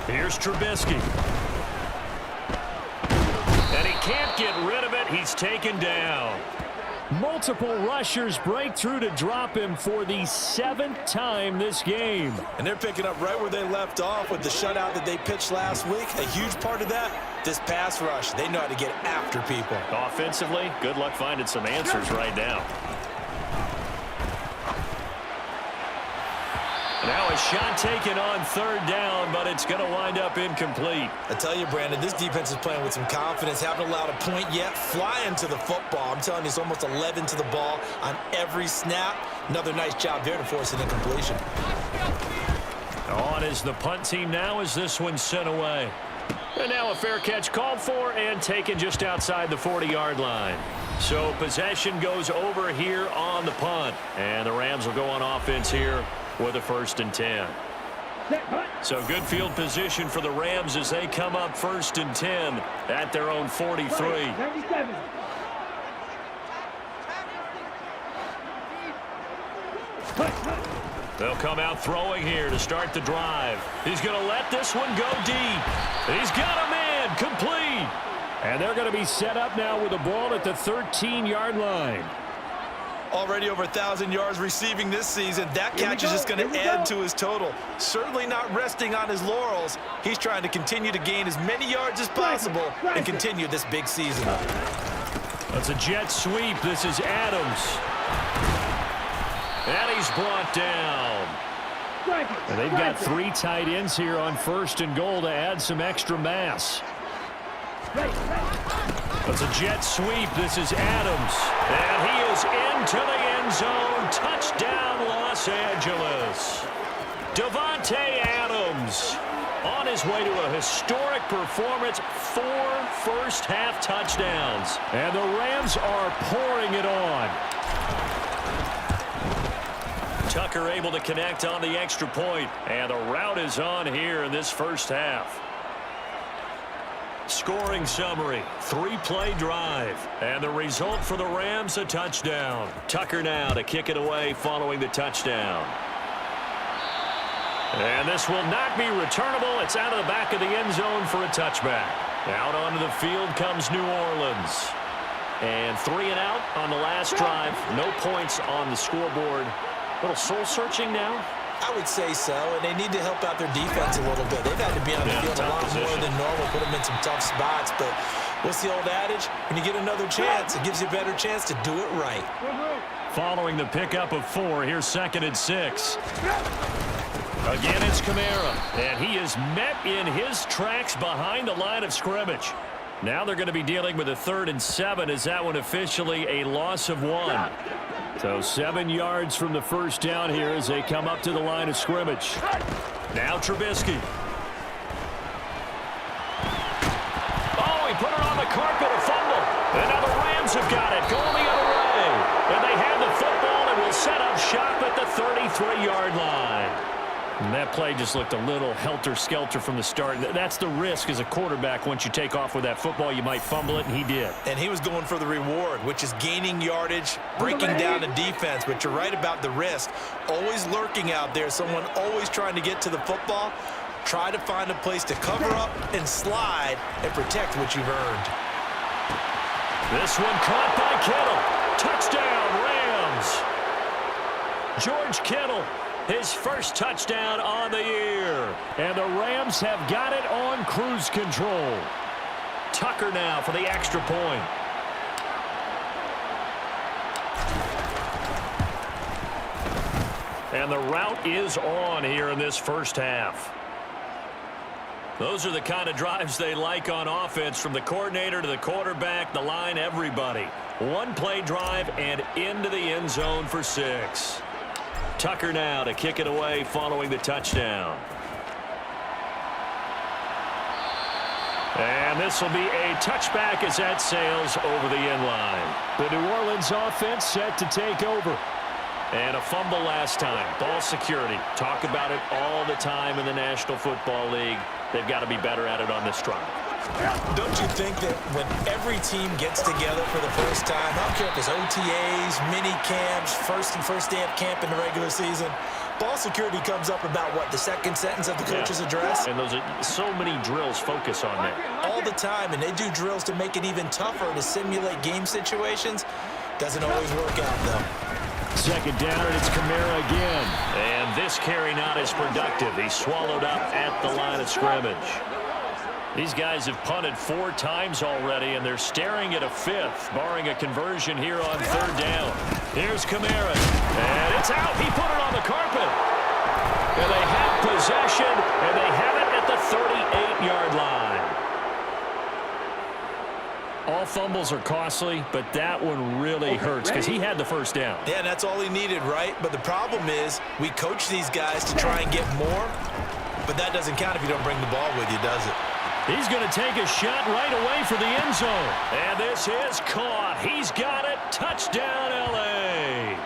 Here's Trubisky. And he can't get rid of it. He's taken down. Multiple rushers break through to drop him for the 7th time this game. And they're picking up right where they left off with the shutout that they pitched last week. A huge part of that, this pass rush. They know how to get after people. Offensively, good luck finding some answers right now. Now a shot taken on 3rd down, but it's going to wind up incomplete. I tell you, Brandon, this defense is playing with some confidence. Haven't allowed a point yet. Flying to the football. I'm telling you, it's almost 11 to the ball on every snap. Another nice job there to force an incompletion. On is the punt team now as this one's sent away. And now a fair catch called for and taken just outside the 40-yard line. So possession goes over here on the punt. And the Rams will go on offense here with a 1st and 10. So good field position for the Rams as they come up 1st and 10 at their own 43. 97. They'll come out throwing here to start the drive. He's going to let this one go deep. He's got a man, complete. And they're going to be set up now with the ball at the 13-yard line. Already over 1,000 yards receiving this season. That catch is just going to add to his total. Certainly not resting on his laurels. He's trying to continue to gain as many yards as possible and continue this big season. That's a jet sweep. This is Adams. And he's brought down. And they've got 3 tight ends here on 1st and goal to add some extra mass. That's a jet sweep. This is Adams. And he is into the end zone. Touchdown, Los Angeles. Davante Adams on his way to a historic performance. 4 first-half touchdowns. And the Rams are pouring it on. Tucker able to connect on the extra point. And the route is on here in this first half. Scoring summary, 3-play drive. And the result for the Rams, a touchdown. Tucker now to kick it away following the touchdown. And this will not be returnable. It's out of the back of the end zone for a touchback. Out onto the field comes New Orleans. And 3 and out on the last drive. No points on the scoreboard. A little soul-searching now. I would say so, and they need to help out their defense a little bit. They've had to be on the field a lot more than normal, put them in some tough spots. But what's the old adage? When you get another chance, it gives you a better chance to do it right. Following the pickup of 4, here's 2nd and 6. Again, it's Kamara, and he is met in his tracks behind the line of scrimmage. Now they're going to be dealing with a 3rd and 7. Is that one officially a loss of 1? So 7 yards from the first down here as they come up to the line of scrimmage. Now Trubisky. Oh, he put it on the carpet, a fumble. And now the Rams have got it, going the other way. And they have the football and will set up shop at the 33-yard line. And that play just looked a little helter-skelter from the start. That's the risk as a quarterback. Once you take off with that football, you might fumble it, and he did. And he was going for the reward, which is gaining yardage, breaking down the defense. But you're right about the risk. Always lurking out there, someone always trying to get to the football. Try to find a place to cover up and slide and protect what you've earned. This one caught by Kittle. Touchdown, Rams. George Kittle. His first touchdown on the year. And the Rams have got it on cruise control. Tucker now for the extra point. And the route is on here in this first half. Those are the kind of drives they like on offense, from the coordinator to the quarterback, the line, everybody. One-play drive and into the end zone for 6. Tucker now to kick it away following the touchdown. And this will be a touchback as that sails over the end line. The New Orleans offense set to take over. And a fumble last time. Ball security. Talk about it all the time in the National Football League. They've got to be better at it on this drive. Don't you think that when every team gets together for the first time, I don't care if it's OTAs, mini camps, first day of camp in the regular season, ball security comes up about, what, the second sentence of the coach's address? And those are so many drills focus on that. All the time, and they do drills to make it even tougher to simulate game situations. Doesn't always work out, though. 2nd down, and it's Kamara again. And this carry not as productive. He's swallowed up at the line of scrimmage. These guys have punted 4 times already, and they're staring at a 5th, barring a conversion here on 3rd down. Here's Kamara, and it's out. He put it on the carpet. And they have possession, and they have it at the 38-yard line. All fumbles are costly, but that one really hurts because he had the first down. Yeah, and that's all he needed, right? But the problem is we coach these guys to try and get more, but that doesn't count if you don't bring the ball with you, does it? He's going to take a shot right away for the end zone. And this is caught. He's got it. Touchdown, L.A.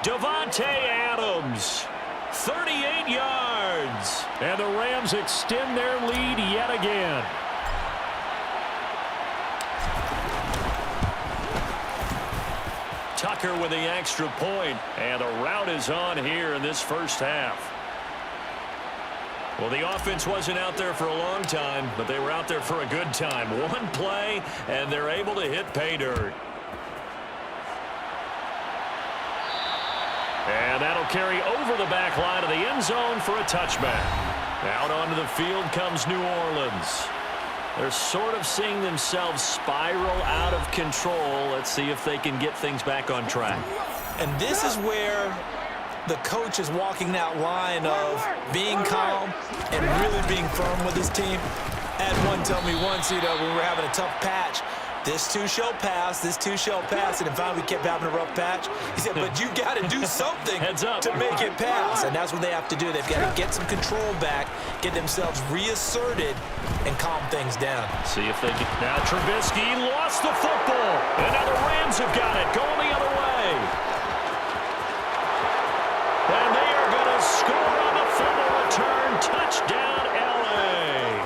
Davante Adams, 38 yards. And the Rams extend their lead yet again. Tucker with the extra point, and the route is on here in this first half. Well, the offense wasn't out there for a long time, but they were out there for a good time. One play, and they're able to hit pay dirt. And that'll carry over the back line of the end zone for a touchback. Out onto the field comes New Orleans. They're sort of seeing themselves spiral out of control. Let's see if they can get things back on track. And this is where the coach is walking that line of being calm and really being firm with his team. Had one tell me once, when we were having a tough patch, this too shall pass, this too shall pass. And finally we kept having a rough patch. He said, but you got to do something to make it pass. And that's what they have to do. They've got to get some control back, get themselves reasserted, and calm things down. See if they can. Now Trubisky lost the football. And now the Rams have got it, going the other way. And they are going to score on the fumble return. Touchdown, L.A.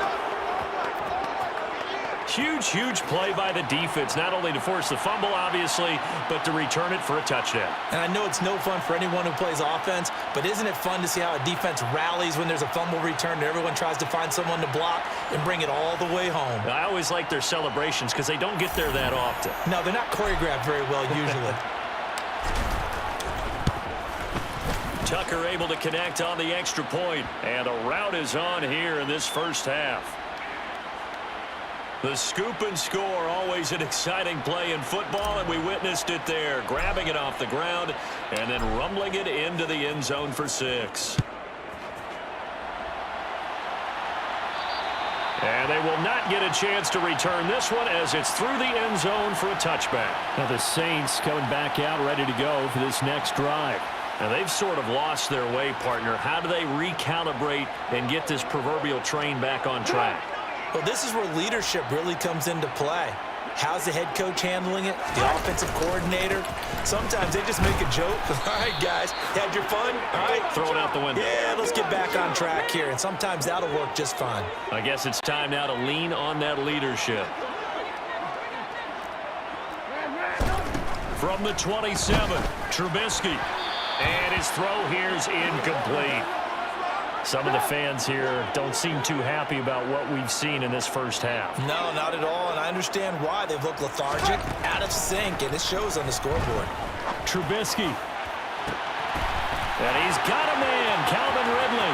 Huge play by the defense, not only to force the fumble, obviously, but to return it for a touchdown. And I know it's no fun for anyone who plays offense, but isn't it fun to see how a defense rallies when there's a fumble return and everyone tries to find someone to block and bring it all the way home? I always like their celebrations because they don't get there that often. No, they're not choreographed very well usually. Tucker able to connect on the extra point, and a rout is on here in this first half. The scoop and score, always an exciting play in football, and we witnessed it there, grabbing it off the ground and then rumbling it into the end zone for 6. And they will not get a chance to return this one as it's through the end zone for a touchback. Now the Saints coming back out ready to go for this next drive. Now they've sort of lost their way, partner. How do they recalibrate and get this proverbial train back on track? Well, this is where leadership really comes into play. How's the head coach handling it? The offensive coordinator? Sometimes they just make a joke. All right, guys, had your fun? All right. Throw it out the window. Yeah, let's get back on track here. And sometimes that'll work just fine. I guess it's time now to lean on that leadership. From the 27, Trubisky. And his throw here's incomplete. Some of the fans here don't seem too happy about what we've seen in this first half. No, not at all, and I understand why. They've looked lethargic, out of sync, and it shows on the scoreboard. Trubisky. And he's got a man, Calvin Ridley.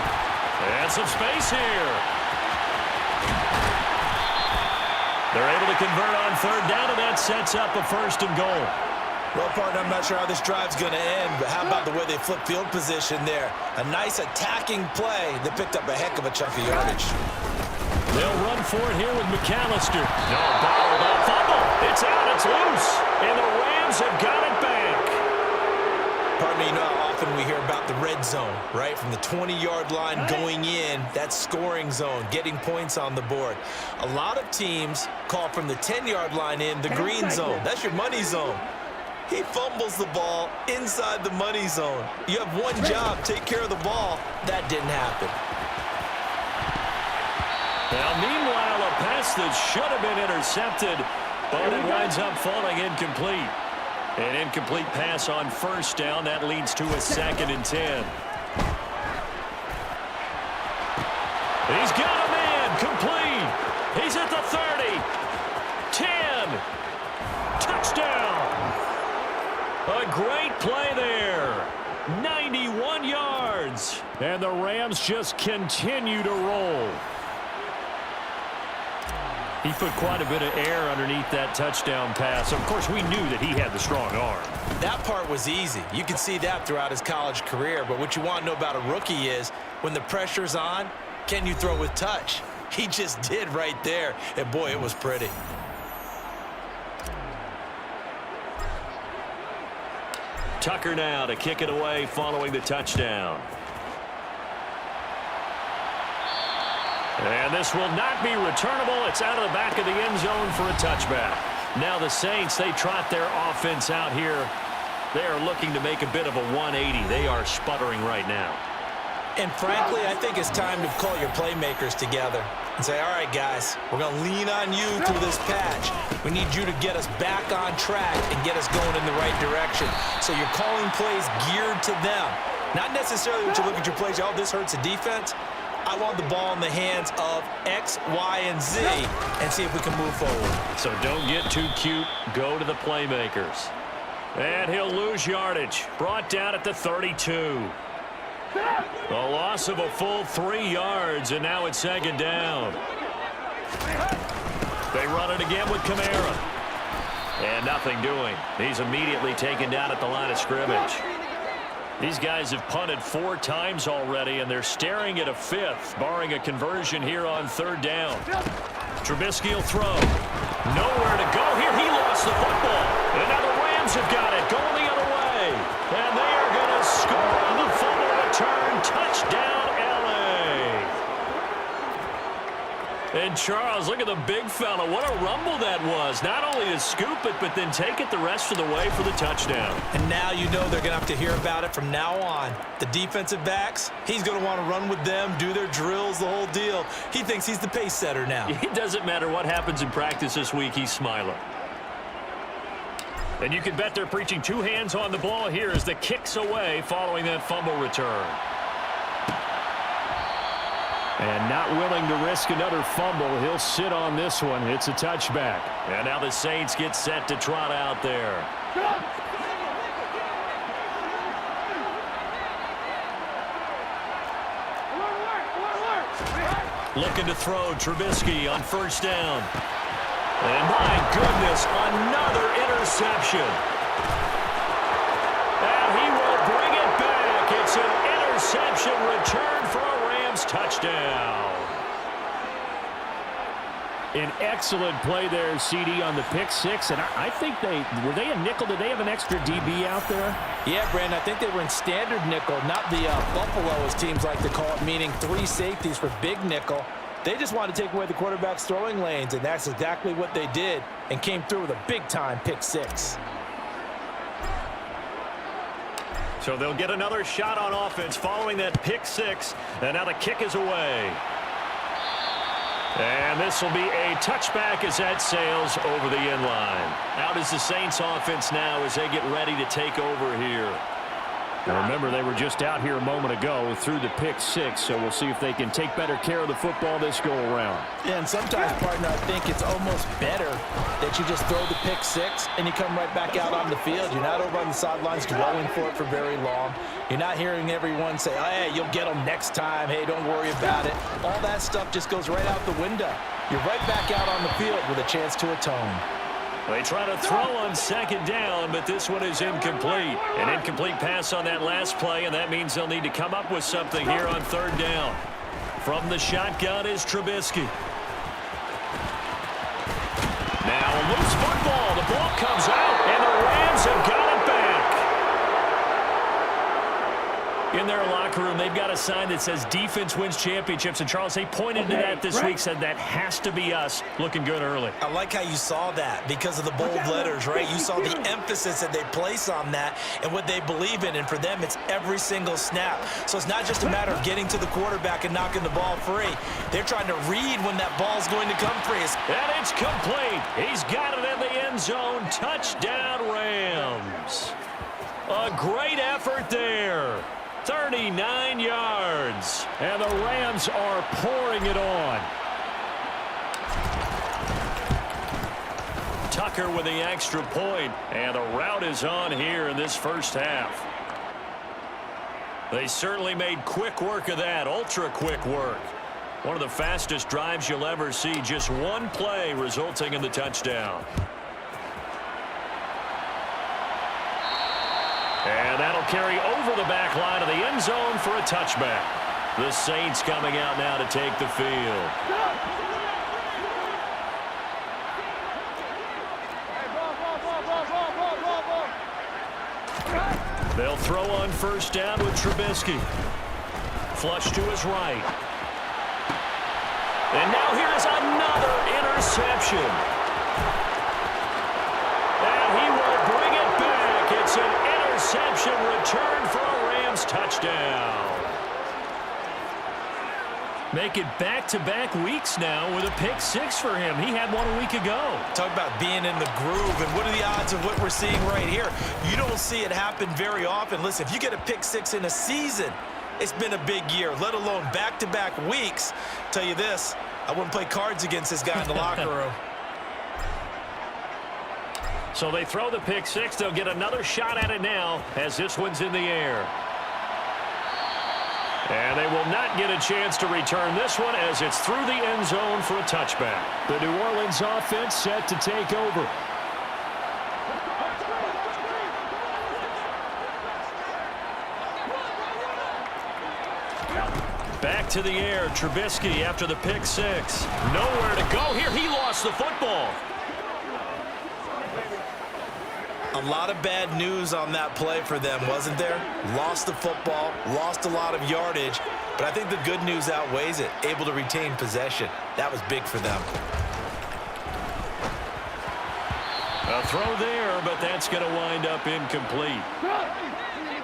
And some space here. They're able to convert on third down, and that sets up a 1st and goal. Well, partner, I'm not sure how this drive's going to end, but how about the way they flip field position there? A nice attacking play that picked up a heck of a chunk of yardage. They'll run for it here with McAllister. No, bottled up. Fumble. It's out. It's loose. And the Rams have got it back. Partner, you know how often we hear about the red zone, right? From the 20-yard line going in, that scoring zone, getting points on the board. A lot of teams call from the 10-yard line in the green zone. That's your money zone. He fumbles the ball inside the money zone. You have one job, take care of the ball. That didn't happen. Now, meanwhile, a pass that should have been intercepted, but it winds up falling incomplete. An incomplete pass on 1st down. That leads to a 2nd and 10. He's got a man, complete. He's at the 30. 10. Touchdown. A great play there. 91 yards. And the Rams just continue to roll. He put quite a bit of air underneath that touchdown pass. Of course, we knew that he had the strong arm. That part was easy. You can see that throughout his college career. But what you want to know about a rookie is when the pressure's on, can you throw with touch? He just did right there. And, boy, it was pretty. Tucker now to kick it away following the touchdown. And this will not be returnable. It's out of the back of the end zone for a touchback. Now the Saints, they trot their offense out here. They are looking to make a bit of a 180. They are sputtering right now. And frankly, I think it's time to call your playmakers together and say, all right, guys, we're going to lean on you through this patch. We need you to get us back on track and get us going in the right direction. So you're calling plays geared to them. Not necessarily when you look at your plays, oh, this hurts the defense. I want the ball in the hands of X, Y, and Z and see if we can move forward. So don't get too cute. Go to the playmakers. And he'll lose yardage. Brought down at the 32. A loss of a full 3 yards, and now it's 2nd down. They run it again with Kamara. And nothing doing. He's immediately taken down at the line of scrimmage. These guys have punted 4 times already, and they're staring at a 5th, barring a conversion here on 3rd down. Trubisky will throw. Nowhere to go here. He lost the football. And now the Rams have got it, going the other way. And they are going to score on the fumble return. Touchdown, L.A. And Charles, look at the big fella. What a rumble that was. Not only to scoop it, but then take it the rest of the way for the touchdown. And now you know they're going to have to hear about it from now on. The defensive backs, he's going to want to run with them, do their drills, the whole deal. He thinks he's the pace setter now. It doesn't matter what happens in practice this week, he's smiling. And you can bet they're preaching 2 hands on the ball here as the kick's away following that fumble return. And not willing to risk another fumble. He'll sit on this one. It's a touchback. And now the Saints get set to trot out there. Looking to throw. Trubisky on first down. And my goodness, another interception. And he will bring it back. It's an interception return for a Rams touchdown. An excellent play there, CD, on the pick six. And I think were they a nickel? Did they have an extra DB out there? Yeah, Brandon, I think they were in standard nickel, not the Buffalo, as teams like to call it, meaning 3 safeties for big nickel. They just wanted to take away the quarterback's throwing lanes, and that's exactly what they did, and came through with a big-time pick six. So they'll get another shot on offense following that pick six, and now the kick is away. And this will be a touchback as that sails over the end line. Out is the Saints offense now as they get ready to take over here. Now remember, they were just out here a moment ago through the pick six, so we'll see if they can take better care of the football this go around. Yeah, and sometimes, partner, I think it's almost better that you just throw the pick six and you come right back out on the field. You're not over on the sidelines dwelling for it for very long. You're not hearing everyone say, oh, hey, you'll get them next time. Hey, don't worry about it. All that stuff just goes right out the window. You're right back out on the field with a chance to atone. They try to throw on second down, but this one is incomplete. An incomplete pass on that last play, and that means they'll need to come up with something here on third down. From the shotgun is Trubisky. Now a loose football. The ball comes out, and the Rams have got it back. In their locker room, they've got a sign that says defense wins championships. And, Charles, they pointed to that this week, said that has to be us. Looking good early. I like how you saw that because of the bold letters, right? You saw the emphasis that they place on that and what they believe in. And for them, it's every single snap. So it's not just a matter of getting to the quarterback and knocking the ball free. They're trying to read when that ball's going to come free. And it's complete. He's got it in the end zone. Touchdown, Rams. A great effort there. 39 yards. And the Rams are pouring it on. Tucker with the extra point, and the route is on here in this first half. They certainly made quick work of that, ultra quick work. One of the fastest drives you'll ever see, just one play resulting in the touchdown. And that'll carry over the back line of the end zone for a touchback. The Saints coming out now to take the field. They'll throw on first down with Trubisky. Flush to his right. And now here's another interception. And he will bring it back. It's an interception return for a Rams touchdown. Make it back-to-back weeks now with a pick six for him. He had one a week ago. Talk about being in the groove, and what are the odds of what we're seeing right here? You don't see it happen very often. Listen, if you get a pick six in a season, it's been a big year, let alone back-to-back weeks. Tell you this, I wouldn't play cards against this guy in the locker room. So they throw the pick six. They'll get another shot at it now as this one's in the air. And they will not get a chance to return this one as it's through the end zone for a touchback. The New Orleans offense set to take over. Back to the air, Trubisky after the pick six. Nowhere to go here. He lost the football. A lot of bad news on that play for them, wasn't there? Lost the football, lost a lot of yardage, but I think the good news outweighs it. Able to retain possession. That was big for them. A throw there, but that's going to wind up incomplete.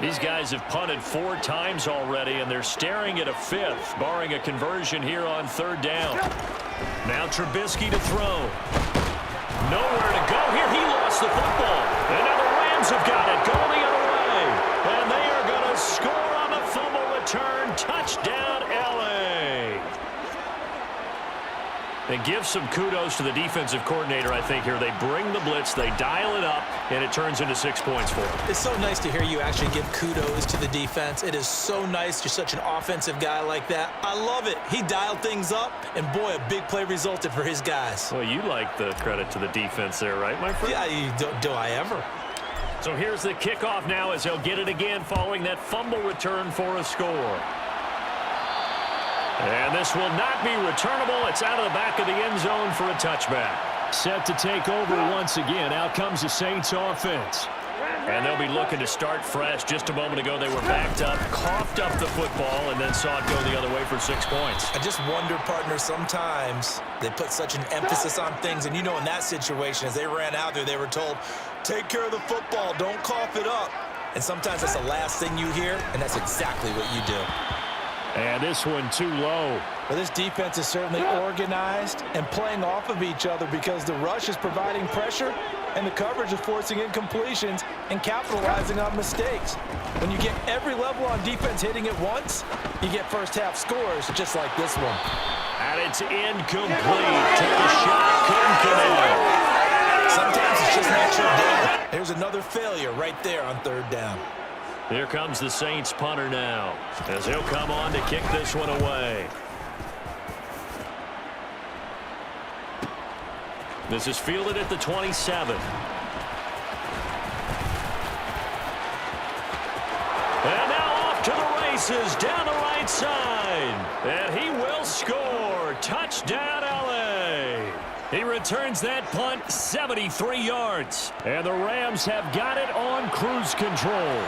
These guys have punted 4 times already, and they're staring at a 5th, barring a conversion here on third down. Now Trubisky to throw. Nowhere to go here. He lost the football. And now the Rams have got it going the other way. And they are going to score on the fumble return. Touchdown, L.A. And give some kudos to the defensive coordinator, I think, here. They bring the blitz, they dial it up, and it turns into 6 points for them. It's so nice to hear you actually give kudos to the defense. It is so nice. You're such an offensive guy like that. I love it. He dialed things up, and boy, a big play resulted for his guys. Well, you like the credit to the defense there, right, my friend? Yeah, do I ever? So here's the kickoff now as he'll get it again following that fumble return for a score. And this will not be returnable. It's out of the back of the end zone for a touchback. Set to take over once again. Out comes the Saints offense. And they'll be looking to start fresh. Just a moment ago, they were backed up, coughed up the football, and then saw it go the other way for 6 points. I just wonder, partner, sometimes they put such an emphasis on things. And, you know, in that situation, as they ran out there, they were told, take care of the football, don't cough it up. And sometimes that's the last thing you hear, and that's exactly what you do. And this one too low. Well, this defense is certainly organized and playing off of each other because the rush is providing pressure and the coverage is forcing incompletions and capitalizing on mistakes. When you get every level on defense hitting at once, you get first half scores just like this one. And it's incomplete. Took a shot, couldn't connect. Sometimes it's just not your day. There's another failure right there on third down. Here comes the Saints punter now as he'll come on to kick this one away. This is fielded at the 27. And now off to the races down the right side. And he will score. Touchdown, LA. He returns that punt 73 yards. And the Rams have got it on cruise control.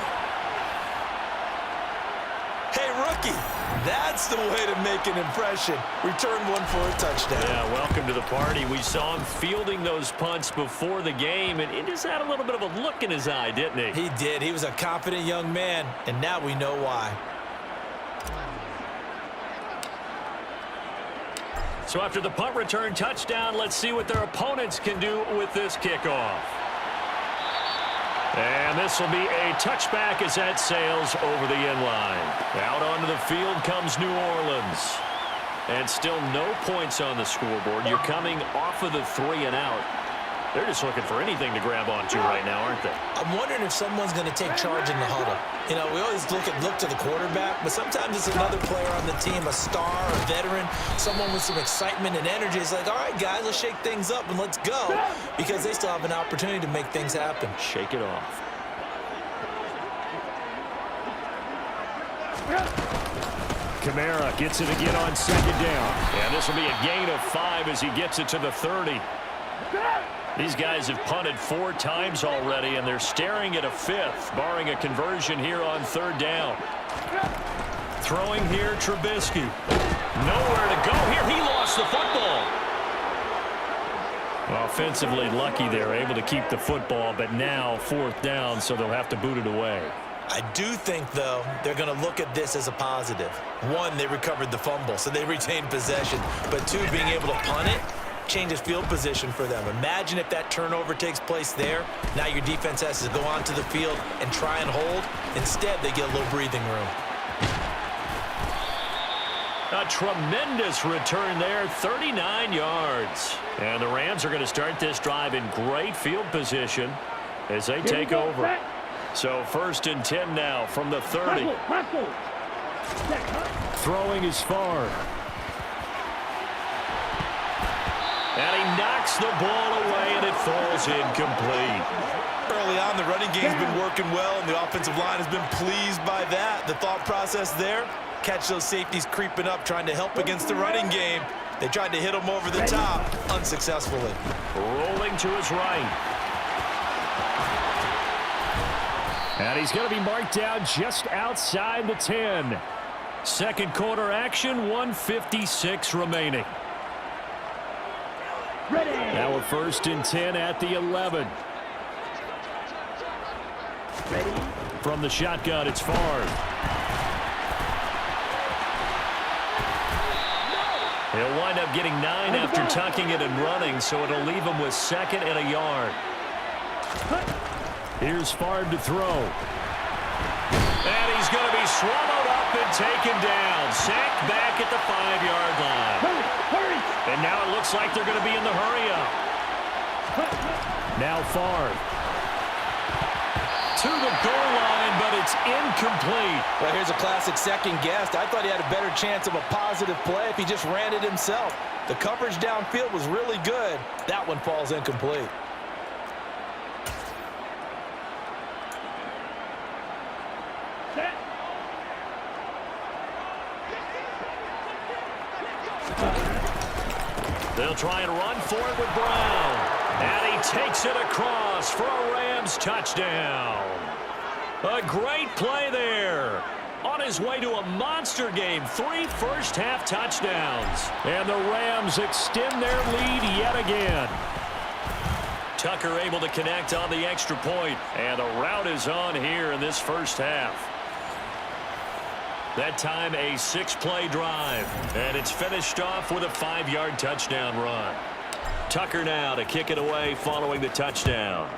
Hey, rookie, that's the way to make an impression. Return one for a touchdown. Yeah, welcome to the party. We saw him fielding those punts before the game, and he just had a little bit of a look in his eye, didn't he? He did. He was a confident young man, and now we know why. So after the punt return touchdown, let's see what their opponents can do with this kickoff. And this will be a touchback as that sails over the end line. Out onto the field comes New Orleans. And still no points on the scoreboard. You're coming off of the 3 and out. They're just looking for anything to grab onto right now, aren't they? I'm wondering if someone's going to take charge in the huddle. You know, we always look to the quarterback, but sometimes it's another player on the team, a star, a veteran, someone with some excitement and energy. It's like, all right, guys, let's shake things up and let's go, because they still have an opportunity to make things happen. Shake it off. Kamara gets it again on second down. And this will be a gain of 5 as he gets it to the 30. These guys have punted 4 times already, and they're staring at a 5th, barring a conversion here on third down. Throwing here, Trubisky. Nowhere to go here. He lost the football. Offensively lucky they're able to keep the football, but now 4th down, so they'll have to boot it away. I do think, though, they're going to look at this as a positive. 1, they recovered the fumble, so they retained possession. But 2, being able to punt it changes field position for them. Imagine if that turnover takes place there. Now your defense has to go onto the field and try and hold. Instead, they get a little breathing room. A tremendous return there, 39 yards. And the Rams are going to start this drive in great field position as they take over. So 1st and 10 now from the 30. Throwing is far. And he knocks the ball away, and it falls incomplete. Early on, the running game's been working well, and the offensive line has been pleased by that. The thought process there, catch those safeties creeping up, trying to help against the running game. They tried to hit him over the top, unsuccessfully. Rolling to his right. And he's going to be marked down just outside the 10. Second quarter action, 1:56 remaining. Now we're 1st and 10 at the 11. From the shotgun, it's Favre. He'll wind up getting 9 after tucking it and running, so it'll leave him with 2nd and a yard. Here's Favre to throw. And he's going to be swallowed up and taken down. Sacked back at the 5-yard line. Hurry! And now it looks like they're going to be in the hurry-up. Now Favre. To the goal line, but it's incomplete. Well, here's a classic second guess. I thought he had a better chance of a positive play if he just ran it himself. The coverage downfield was really good. That one falls incomplete. They'll try and run for it with Brown. And he takes it across for a Rams touchdown. A great play there. On his way to a monster game, 3 first-half touchdowns. And the Rams extend their lead yet again. Tucker able to connect on the extra point. And a rout is on here in this first half. That time a 6-play drive. And it's finished off with a 5-yard touchdown run. Tucker now to kick it away following the touchdown.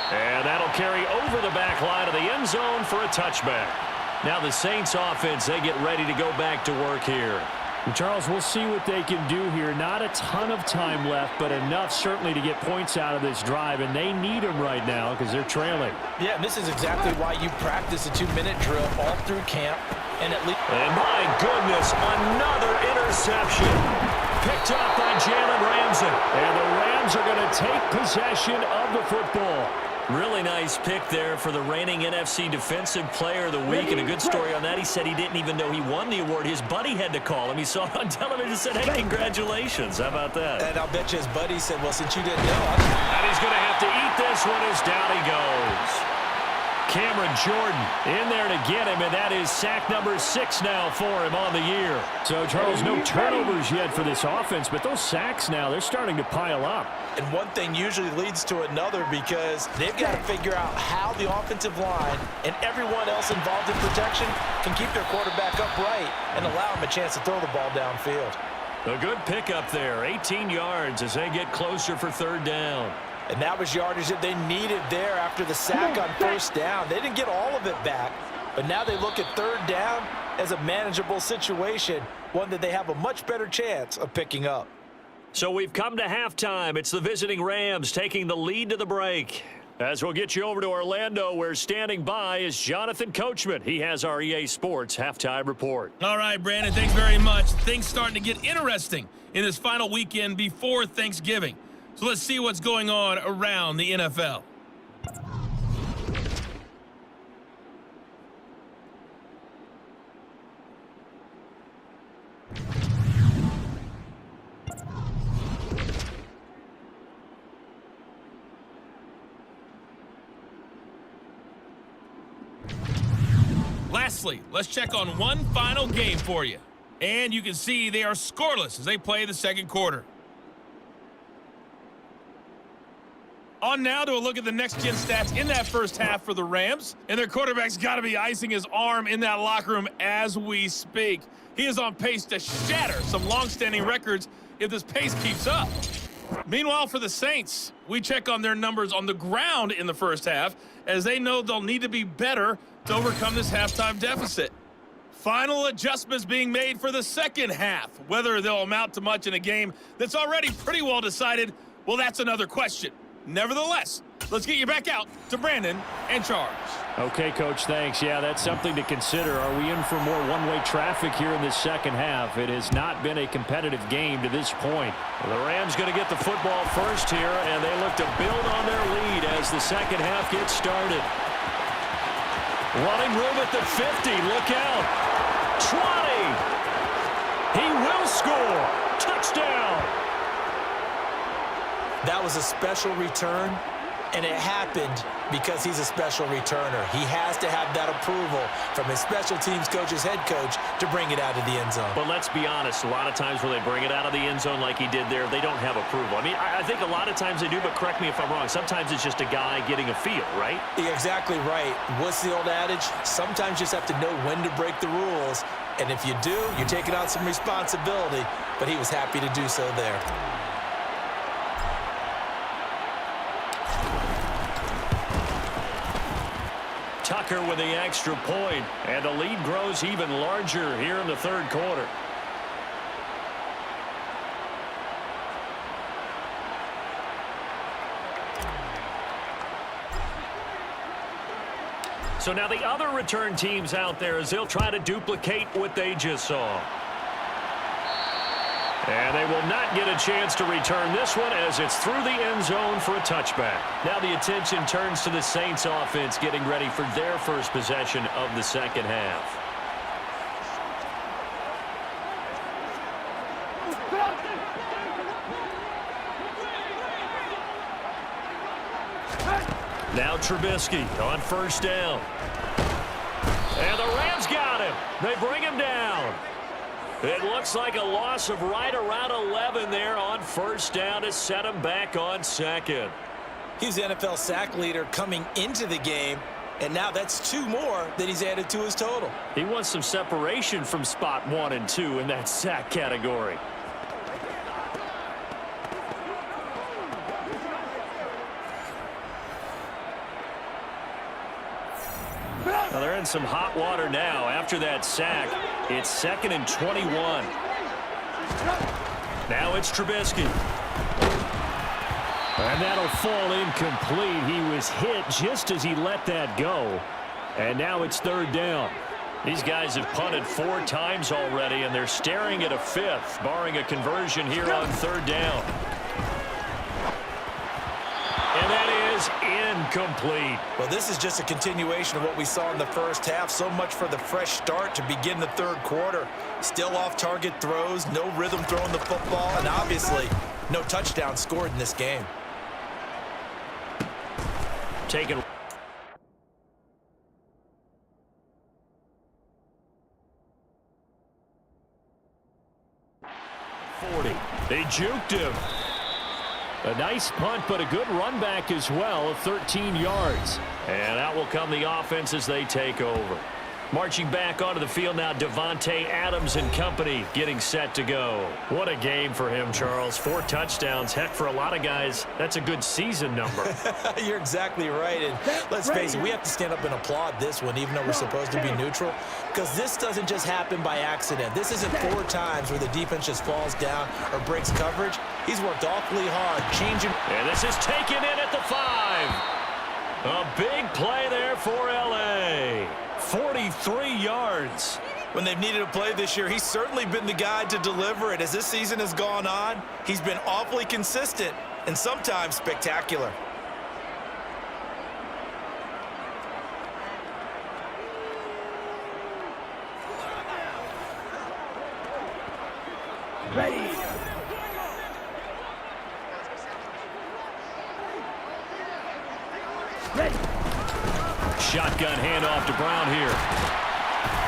And that'll carry over the back line of the end zone for a touchback. Now the Saints offense, they get ready to go back to work here. Charles, we'll see what they can do here. Not a ton of time left, but enough certainly to get points out of this drive, and they need them right now because they're trailing. Yeah, and this is exactly why you practice a 2-minute drill all through camp. And my goodness, another interception. Picked up by Jalen Ramsey. And the Rams are going to take possession of the football. Really nice pick there for the reigning NFC Defensive Player of the Week. And a good story on that. He said he didn't even know he won the award. His buddy had to call him. He saw it on television and said, hey, congratulations. How about that? And I'll bet you his buddy said, well, since you didn't know. And he's going to have to eat this one as down he goes. Cameron Jordan in there to get him, and that is sack number 6 now for him on the year. So, Charles, no turnovers yet for this offense, but those sacks now, they're starting to pile up. And one thing usually leads to another because they've got to figure out how the offensive line and everyone else involved in protection can keep their quarterback upright and allow him a chance to throw the ball downfield. A good pickup there, 18 yards as they get closer for 3rd down. And that was yardage that they needed there after the sack on 1st down. They didn't get all of it back, but now they look at 3rd down as a manageable situation, one that they have a much better chance of picking up. So we've come to halftime. It's the visiting Rams taking the lead to the break. As we'll get you over to Orlando, where standing by is Jonathan Coachman. He has our EA Sports halftime report. All right, Brandon, thanks very much. Things starting to get interesting in this final weekend before Thanksgiving. So let's see what's going on around the NFL. Lastly, let's check on one final game for you. And you can see they are scoreless as they play the second quarter. On now to a look at the next-gen stats in that first half for the Rams. And their quarterback's got to be icing his arm in that locker room as we speak. He is on pace to shatter some long-standing records if this pace keeps up. Meanwhile, for the Saints, we check on their numbers on the ground in the first half as they know they'll need to be better to overcome this halftime deficit. Final adjustments being made for the second half. Whether they'll amount to much in a game that's already pretty well decided, well, that's another question. Nevertheless, let's get you back out to Brandon and Charles. Okay, Coach, thanks. Yeah, that's something to consider. Are we in for more one-way traffic here in this second half? It has not been a competitive game to this point. Well, the Rams going to get the football first here, and they look to build on their lead as the second half gets started. Running room at the 50. Look out. 20. He will score. Touchdown. That was a special return, and it happened because he's a special returner. He has to have that approval from his special teams coach's head coach to bring it out of the end zone. But let's be honest, a lot of times when they bring it out of the end zone like he did there, they don't have approval. I mean, I think a lot of times they do, but correct me if I'm wrong. Sometimes it's just a guy getting a feel, right? You're exactly right. What's the old adage? Sometimes you just have to know when to break the rules, and if you do, you're taking on some responsibility, but he was happy to do so there. Tucker with the extra point, and the lead grows even larger here in the third quarter. So now the other return teams out there as they'll try to duplicate what they just saw. And they will not get a chance to return this one as it's through the end zone for a touchback. Now the attention turns to the Saints offense getting ready for their first possession of the second half. Now Trubisky on first down. And the Rams got him. They bring him down. It looks like a loss of right around 11 there on first down to set him back on second. He's the NFL sack leader coming into the game, and now that's 2 more that he's added to his total. He wants some separation from spot 1 and 2 in that sack category. Well, they're in some hot water now after that sack. It's 2nd and 21. Now it's Trubisky. And that'll fall incomplete. He was hit just as he let that go. And now it's 3rd down. These guys have punted 4 times already, and they're staring at a 5th, barring a conversion here on 3rd down. And that is incomplete. Well, this is just a continuation of what we saw in the first half. So much for the fresh start to begin the third quarter. Still off-target throws, no rhythm throwing the football, and obviously no touchdown scored in this game. Taken. They juked him. A nice punt, but a good run back as well of 13 yards. And out will come the offense as they take over. Marching back onto the field now, Devontae Adams and company getting set to go. What a game for him, Charles. 4 touchdowns. Heck, for a lot of guys, that's a good season number. You're exactly right. And let's face it, we have to stand up and applaud this one, even though we're supposed to be neutral, because this doesn't just happen by accident. This isn't 4 times where the defense just falls down or breaks coverage. He's worked awfully hard, changing. And this is taken in at the 5. A big play there for L.A. 43 yards. When they've needed a play this year, he's certainly been the guy to deliver it. As this season has gone on, he's been awfully consistent and sometimes spectacular. Ready. Ready. Shotgun handoff to Brown here.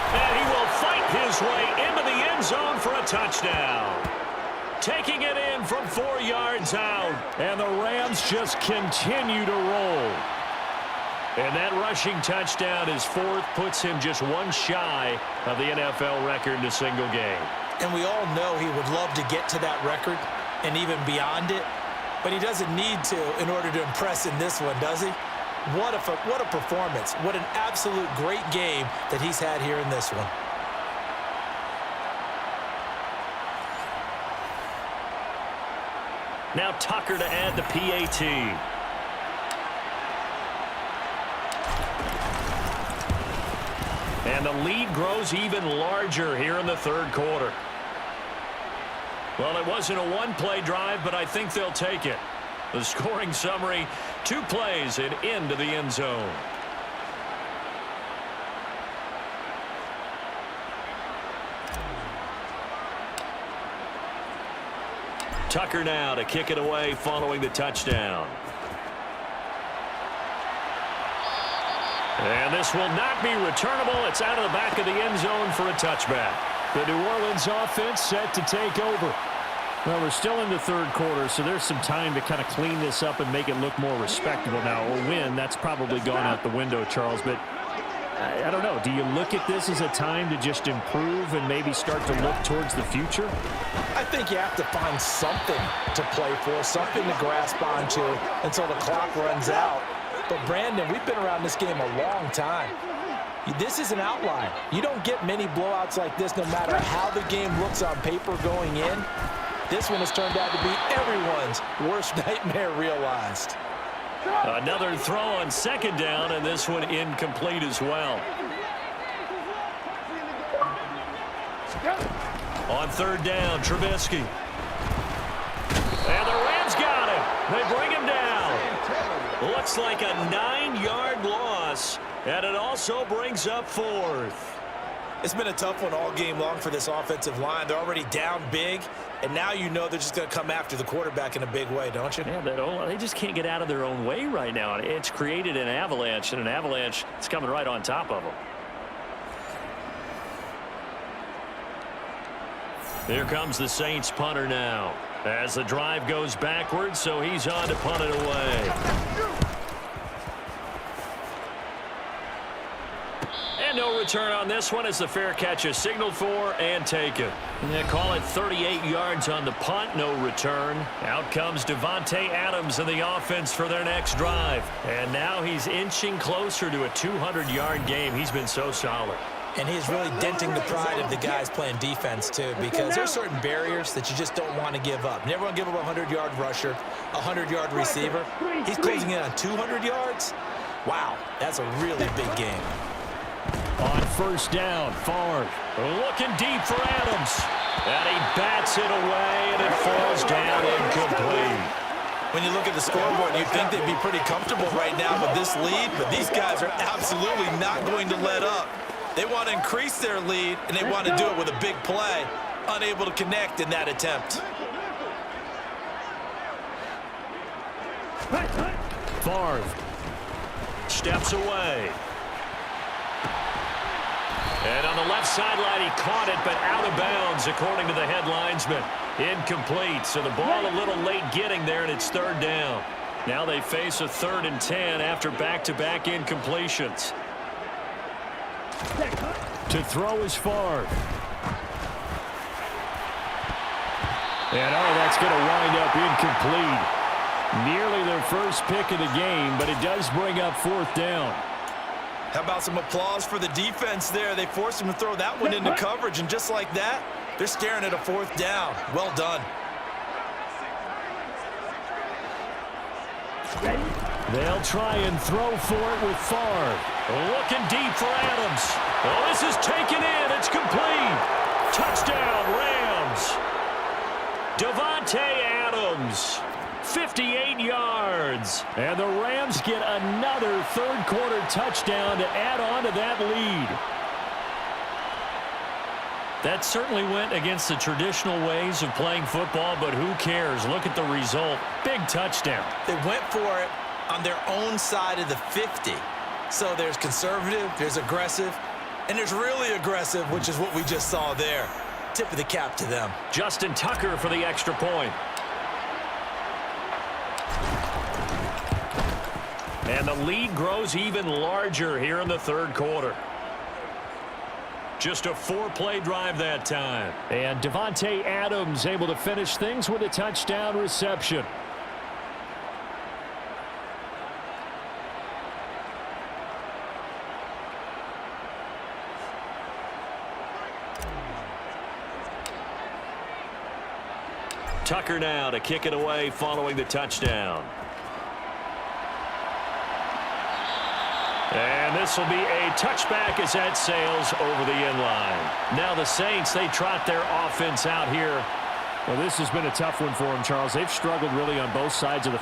And he will fight his way into the end zone for a touchdown. Taking it in from 4 yards out. And the Rams just continue to roll. And that rushing touchdown, his 4th, puts him just 1 shy of the NFL record in a single game. And we all know he would love to get to that record and even beyond it, but he doesn't need to in order to impress in this one, does he? What a performance. What an absolute great game that he's had here in this one. Now Tucker to add the PAT. And the lead grows even larger here in the third quarter. Well, it wasn't a 1-play drive, but I think they'll take it. The scoring summary, 2 plays and into the end zone. Tucker now to kick it away following the touchdown. And this will not be returnable. It's out of the back of the end zone for a touchback. The New Orleans offense set to take over. Well, we're still in the third quarter, so there's some time to kind of clean this up and make it look more respectable. Now, a win, that's probably gone out the window, Charles, but I don't know. Do you look at this as a time to just improve and maybe start to look towards the future? I think you have to find something to play for, something to grasp onto until the clock runs out. But, Brandon, we've been around this game a long time. This is an outlier. You don't get many blowouts like this no matter how the game looks on paper going in. This one has turned out to be everyone's worst nightmare realized. Another throw on second down, and this one incomplete as well. On third down, Trubisky. And the Rams got him. They bring him down. Looks like a 9-yard loss, and it also brings up fourth. It's been a tough one all game long for this offensive line. They're already down big, and now you know they're just going to come after the quarterback in a big way, don't you? Yeah, they just can't get out of their own way right now. It's created an avalanche, and an avalanche is coming right on top of them. Here comes the Saints punter now. As the drive goes backwards, so he's on to punt it away. And no return on this one as the fair catch is signaled for and taken. They call it 38 yards on the punt, no return. Out comes Davante Adams in the offense for their next drive. And now he's inching closer to a 200-yard game. He's been so solid. And he's really denting the pride of the guys playing defense, too, because there's certain barriers that you just don't want to give up. Never want to give up a 100-yard rusher, a 100-yard receiver. He's closing in on 200 yards. Wow, that's a really big game. On first down, Favre Looking deep for Adams. And he bats it away, and it falls down incomplete. When you look at the scoreboard, you'd think they'd be pretty comfortable right now with this lead, but these guys are absolutely not going to let up. They want to increase their lead, and they want to do it with a big play. Unable to connect in that attempt. Favre Steps away. And on the left sideline, he caught it, but out of bounds, according to the head linesman. Incomplete, so the ball a little late getting there, and it's third down. Now they face a 3rd and 10 after back-to-back incompletions. to throw is Favre. And, that's going to wind up incomplete. Nearly their first pick of the game, but it does bring up 4th down. How about some applause for the defense there? They forced him to throw that one into coverage, and just like that, they're staring at a 4th down. Well done. They'll try and throw for it with Favre. Looking deep for Adams. Oh, this is taken in. It's complete. Touchdown, Rams. Davante Adams, 58 yards. And the Rams get another third-quarter touchdown to add on to that lead. That certainly went against the traditional ways of playing football, but who cares? Look at the result. Big touchdown. They went for it on their own side of the 50. So there's conservative, there's aggressive, and there's really aggressive, which is what we just saw there. Tip of the cap to them. Justin Tucker for the extra point. And the lead grows even larger here in the third quarter. Just a 4-play drive that time. And Davante Adams able to finish things with a touchdown reception. Tucker now to kick it away following the touchdown. And this will be a touchback as that sails over the end line. Now the Saints, they trot their offense out here. Well, this has been a tough one for them, Charles. They've struggled really on both sides of the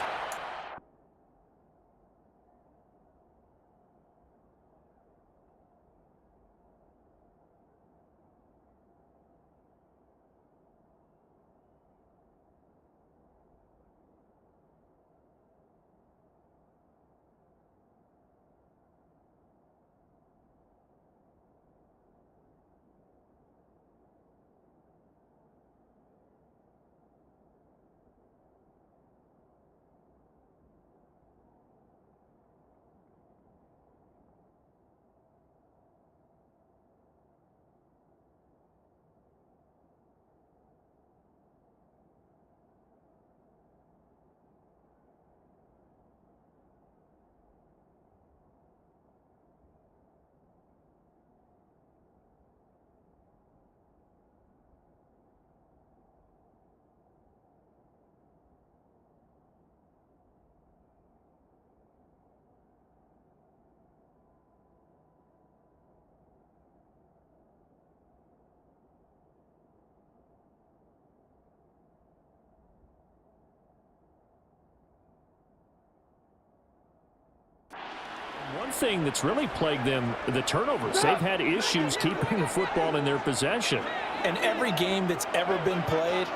thing that's really plagued them, the turnovers. They've had issues keeping the football in their possession. And every game that's ever been played,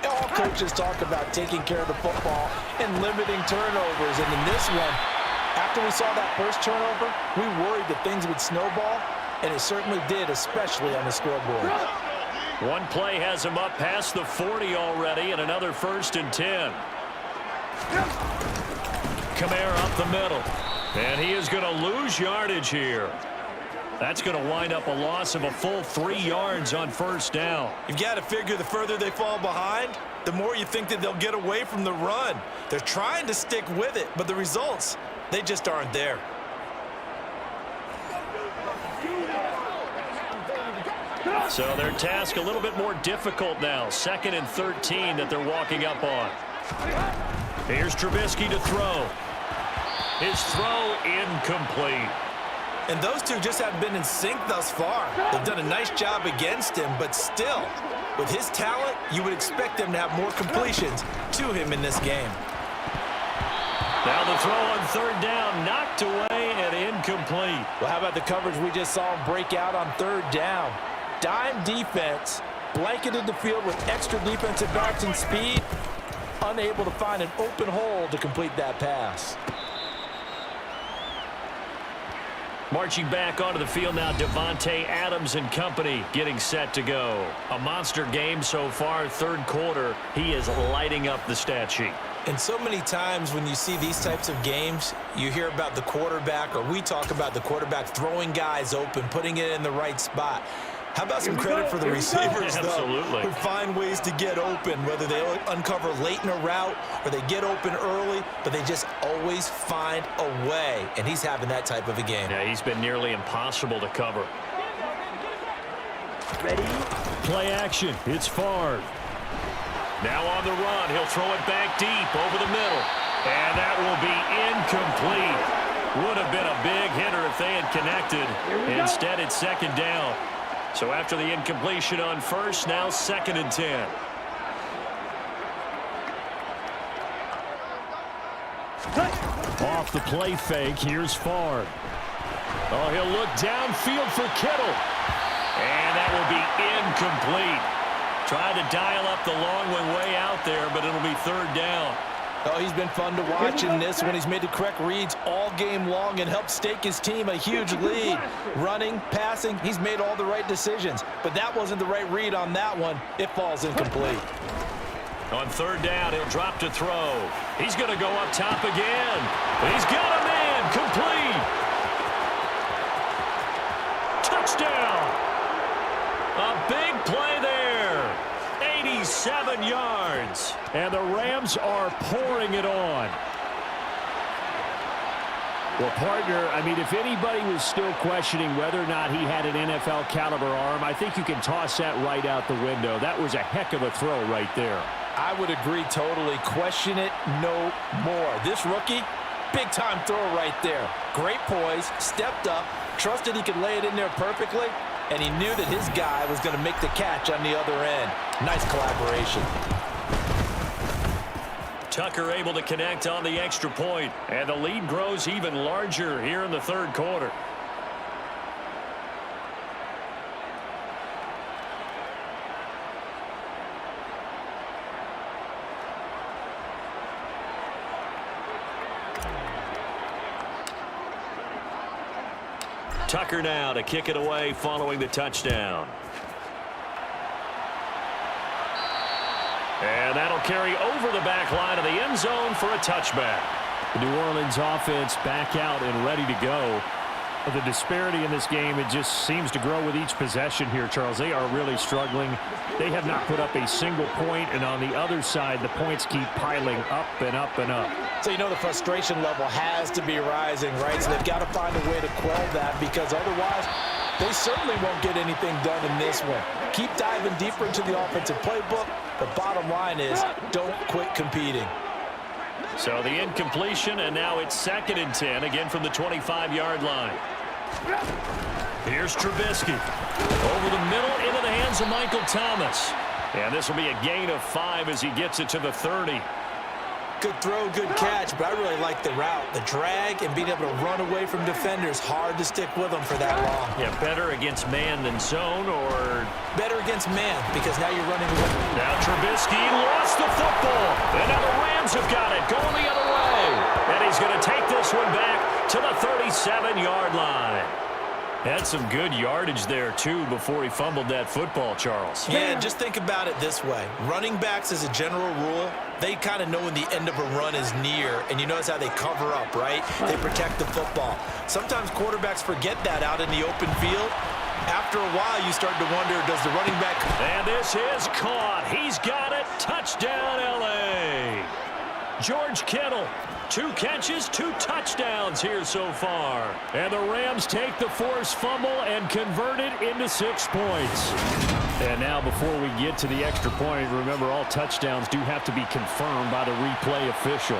all coaches talk about taking care of the football and limiting turnovers. And in this one, after we saw that first turnover, we worried that things would snowball, and it certainly did, especially on the scoreboard. One play has him up past the 40 already, and another 1st and 10. Kamara up the middle, and he is going to lose yardage here. That's going to wind up a loss of a full 3 yards on 1st down. You've got to figure the further they fall behind, the more you think that they'll get away from the run. They're trying to stick with it, but the results, they just aren't there. So their task a little bit more difficult now. 2nd and 13 that they're walking up on. Here's Trubisky to throw. His throw incomplete. And those two just haven't been in sync thus far. They've done a nice job against him, but still, with his talent, you would expect them to have more completions to him in this game. Now the throw on 3rd down, knocked away and incomplete. Well, how about the coverage we just saw him break out on 3rd down? Dime defense, blanketed the field with extra defensive backs and speed, unable to find an open hole to complete that pass. Marching back onto the field now, Devontae Adams and company getting set to go. A monster game so far, 3rd quarter. He is lighting up the stat sheet. And so many times when you see these types of games, you hear about the quarterback, or we talk about the quarterback throwing guys open, putting it in the right spot. How about some credit for the receivers, though, who find ways to get open, whether they uncover late in a route or they get open early, but they just always find a way. And he's having that type of a game. Yeah, he's been nearly impossible to cover. Ready? Play action. It's Favre. Now on the run, he'll throw it back deep over the middle. And that will be incomplete. Would have been a big hitter if they had connected. Instead, it's 2nd down. So after the incompletion on 1st, now 2nd and 10. Off the play fake, here's Favre. Oh, he'll look downfield for Kittle. And that will be incomplete. Tried to dial up the long one way out there, but it'll be 3rd down. Oh, he's been fun to watch in this when he's made the correct reads all game long and helped stake his team a huge lead. Running, passing, he's made all the right decisions. But that wasn't the right read on that one. It falls incomplete. On 3rd down, he'll drop to throw. He's going to go up top again. He's got a man. Complete. Touchdown. A big play there. 87 yards. And the Rams are pouring it on. Well, partner, I mean, if anybody was still questioning whether or not he had an NFL caliber arm, I think you can toss that right out the window. That was a heck of a throw right there. I would agree totally. Question it no more. This rookie, big-time throw right there. Great poise, stepped up, trusted he could lay it in there perfectly, and he knew that his guy was going to make the catch on the other end. Nice collaboration. Tucker able to connect on the extra point, and the lead grows even larger here in the 3rd quarter. Tucker now to kick it away following the touchdown. And that'll carry over the back line of the end zone for a touchback. The New Orleans offense back out and ready to go. The disparity in this game, it just seems to grow with each possession here, Charles. They are really struggling. They have not put up a single point, and on the other side, the points keep piling up and up and up. So you know the frustration level has to be rising, right? So they've got to find a way to quell that, because otherwise they certainly won't get anything done in this one. Keep diving deeper into the offensive playbook. The bottom line is don't quit competing. So the incompletion, and now it's 2nd and 10, again from the 25-yard line. Here's Trubisky. Over the middle, into the hands of Michael Thomas. And this will be a gain of 5 as he gets it to the 30. Good throw, good catch, but I really like the route. The drag and being able to run away from defenders, hard to stick with them for that long. Yeah, better against man than zone, or better against man, because now you're running away. Now Trubisky lost the football. And now the Rams have got it, going the other way. And he's going to take this one back to the 37-yard line. Had some good yardage there, too, before he fumbled that football, Charles. Yeah, just think about it this way. Running backs, as a general rule, they kind of know when the end of a run is near, and you notice how they cover up, right? They protect the football. Sometimes quarterbacks forget that out in the open field. After a while, you start to wonder, does the running back... And this is caught. He's got it. Touchdown, L.A. George Kittle. 2 catches, 2 touchdowns here so far. And the Rams take the forced fumble and convert it into 6 points. And now before we get to the extra point, remember all touchdowns do have to be confirmed by the replay official.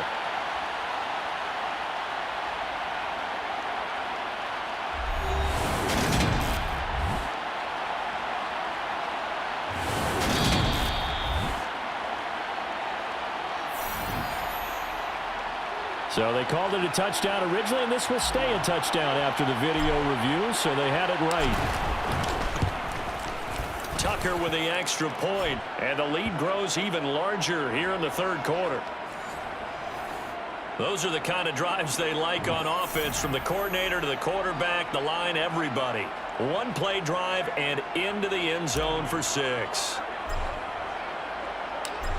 So they called it a touchdown originally, and this will stay a touchdown after the video review, so they had it right. Tucker with the extra point, and the lead grows even larger here in the third quarter. Those are the kind of drives they like on offense, from the coordinator to the quarterback, the line, everybody. 1-play drive and into the end zone for 6.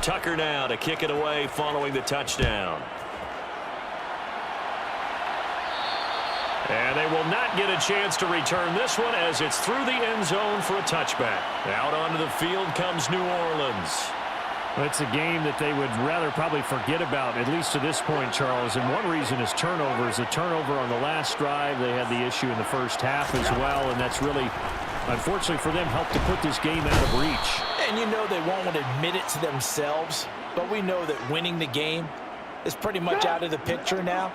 Tucker now to kick it away following the touchdown. And they will not get a chance to return this one, as it's through the end zone for a touchback. Out onto the field comes New Orleans. It's a game that they would rather probably forget about, at least to this point, Charles. And one reason is turnovers. A turnover on the last drive. They had the issue in the first half as well, and that's really, unfortunately for them, helped to put this game out of reach. And you know they won't want to admit it to themselves, but we know that winning the game is pretty much out of the picture now.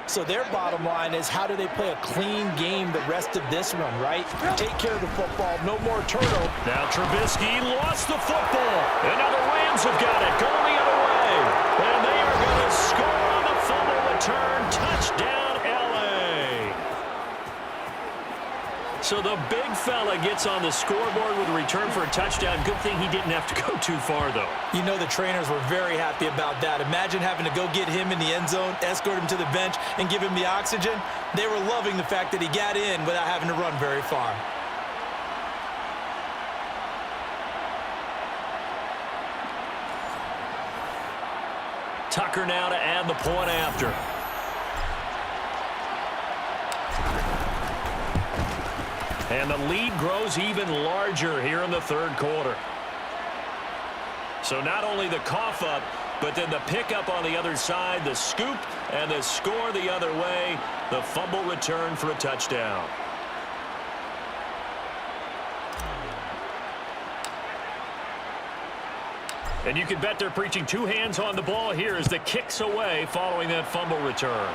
So their bottom line is, how do they play a clean game the rest of this one, right? Take care of the football, no more turnover. Now Trubisky lost the football. And now the Rams have got it, going the other way. And they are going to score on the fumble return. Touchdown, L.A. So the big fella gets on the scoreboard with a return for a touchdown. Good thing he didn't have to go too far, though. You know the trainers were very happy about that. Imagine having to go get him in the end zone, escort him to the bench, and give him the oxygen. They were loving the fact that he got in without having to run very far. Tucker now to add the point after. And the lead grows even larger here in the third quarter. So not only the cough up, but then the pickup on the other side, the scoop, and the score the other way, the fumble return for a touchdown. And you can bet they're preaching 2 hands on the ball here as the kick's away following that fumble return.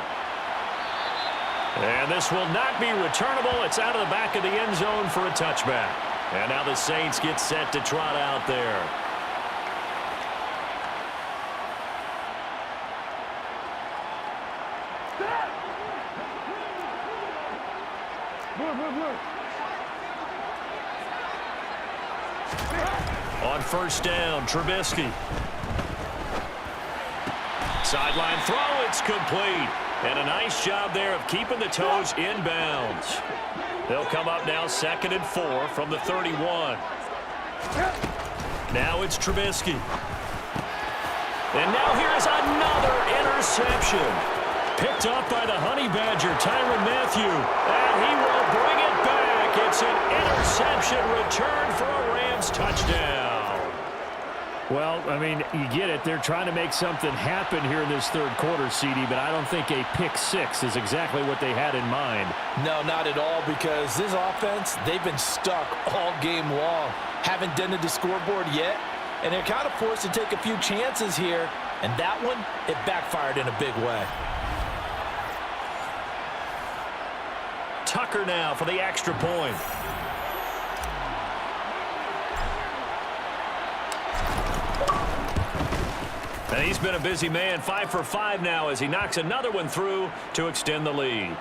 And this will not be returnable. It's out of the back of the end zone for a touchback. And now the Saints get set to trot out there. On first down, Trubisky. Sideline throw, it's complete. And a nice job there of keeping the toes inbounds. They'll come up now 2nd and 4 from the 31. Now it's Trubisky. And now here's another interception. Picked up by the Honey Badger, Tyrann Mathieu. And he will bring it back. It's an interception return for a Rams touchdown. Well, I mean, you get it. They're trying to make something happen here in this third quarter, CD, but I don't think a pick 6 is exactly what they had in mind. No, not at all, because this offense, they've been stuck all game long. Haven't dented the scoreboard yet, and they're kind of forced to take a few chances here, and that one, it backfired in a big way. Tucker now for the extra point. And he's been a busy man, 5 for 5 now as he knocks another one through to extend the lead.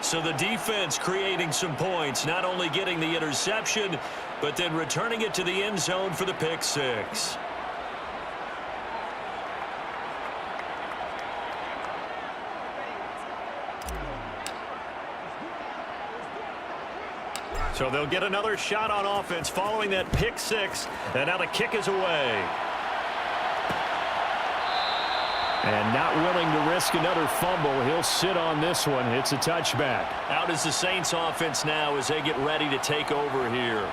So the defense creating some points, not only getting the interception, but then returning it to the end zone for the pick six. So they'll get another shot on offense following that pick six, and now the kick is away. And not willing to risk another fumble. He'll sit on this one. It's a touchback. Out is the Saints offense now as they get ready to take over here.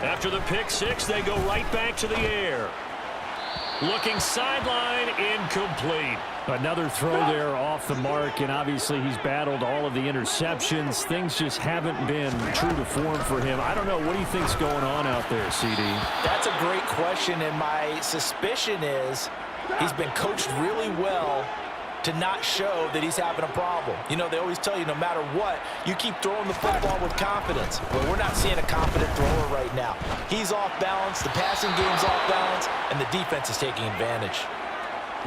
After the pick six, they go right back to the air. Looking sideline, incomplete. Another throw there off the mark, and obviously he's battled all of the interceptions. Things just haven't been true to form for him. I don't know. What do you think's going on out there, CD? That's a great question, and my suspicion is he's been coached really well to not show that he's having a problem. You know, they always tell you no matter what, you keep throwing the football with confidence. Well, we're not seeing a confident thrower right now. He's off balance, the passing game's off balance, and the defense is taking advantage.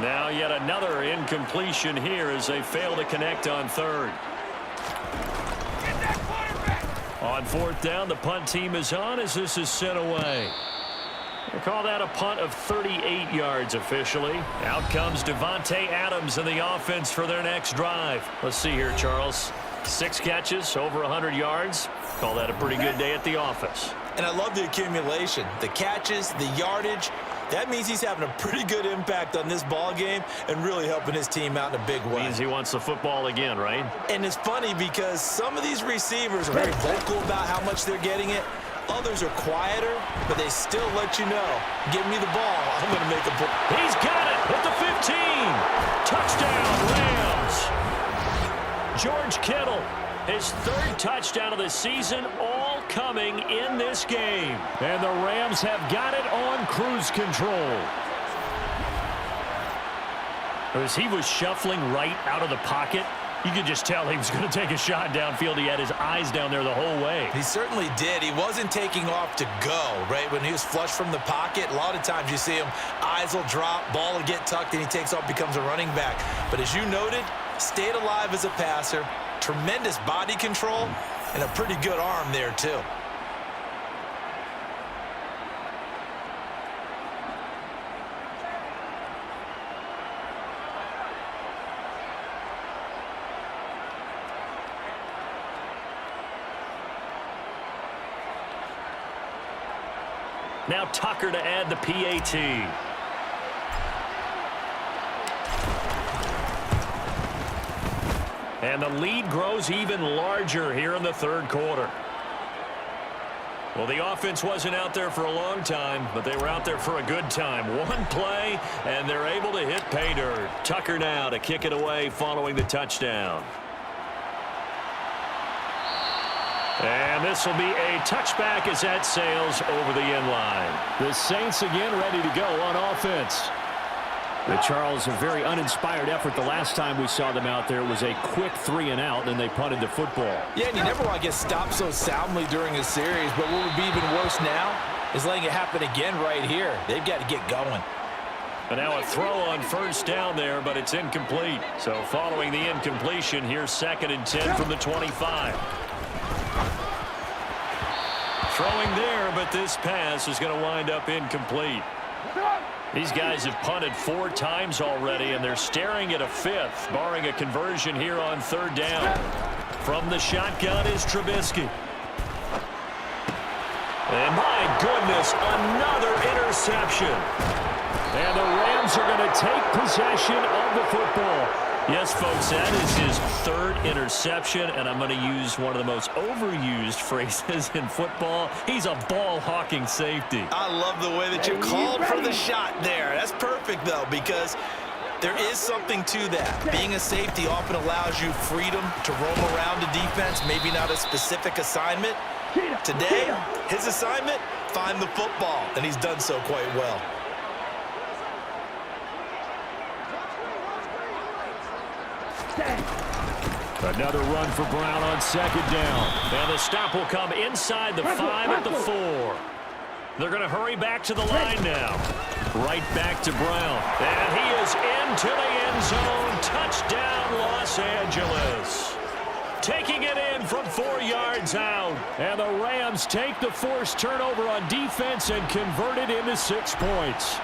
Now yet another incompletion here as they fail to connect on third. On fourth down, the punt team is on as this is sent away. They call that a punt of 38 yards officially. Out comes Devontae Adams in the offense for their next drive. Let's see here, Charles. 6 catches, over 100 yards. Call that a pretty good day at the office. And I love the accumulation, the catches, the yardage. That means he's having a pretty good impact on this ball game and really helping his team out in a big way. Means he wants the football again, right? And it's funny because some of these receivers are very vocal about how much they're getting it. Others are quieter, but they still let you know, give me the ball, I'm going to make a play. He's got it at the 15. Touchdown, Rams. George Kittle, his 3rd touchdown of the season, all coming in this game. And the Rams have got it on cruise control. As he was shuffling right out of the pocket, you could just tell he was going to take a shot downfield. He had his eyes down there the whole way. He certainly did. He wasn't taking off to go, right? When he was flush from the pocket, a lot of times you see him, eyes will drop, ball will get tucked, and he takes off, becomes a running back. But as you noted, stayed alive as a passer, tremendous body control, and a pretty good arm there, too. Now Tucker to add the PAT. And the lead grows even larger here in the 3rd quarter. Well, the offense wasn't out there for a long time, but they were out there for a good time. One play, and they're able to hit pay dirt. Tucker now to kick it away following the touchdown. And this will be a touchback as that sails over the end line. The Saints again ready to go on offense. The Charles, a very uninspired effort the last time we saw them out there. It was a quick 3 and out, and they punted the football. Yeah, and you never want to get stopped so soundly during a series, but what would be even worse now is letting it happen again right here. They've got to get going. And now a throw on first down there, but it's incomplete. So following the incompletion, here's 2nd and 10 from the 25. Throwing there, but this pass is going to wind up incomplete. These guys have punted 4 times already, and they're staring at a 5th, barring a conversion here on 3rd down. From the shotgun is Trubisky. And my goodness, another interception. And the Rams are going to take possession of the football. Yes, folks, that is his 3rd interception, and I'm going to use one of the most overused phrases in football. He's a ball-hawking safety. I love the way that you called for the shot there. That's perfect, though, because there is something to that. Being a safety often allows you freedom to roam around a defense, maybe not a specific assignment. Today, his assignment, find the football, and he's done so quite well. Another run for Brown on second down. And the stop will come inside the 5 at the 4. They're going to hurry back to the line now. Right back to Brown. And he is into the end zone. Touchdown, Los Angeles. Taking it in from 4 yards out. And the Rams take the forced turnover on defense and convert it into 6 points.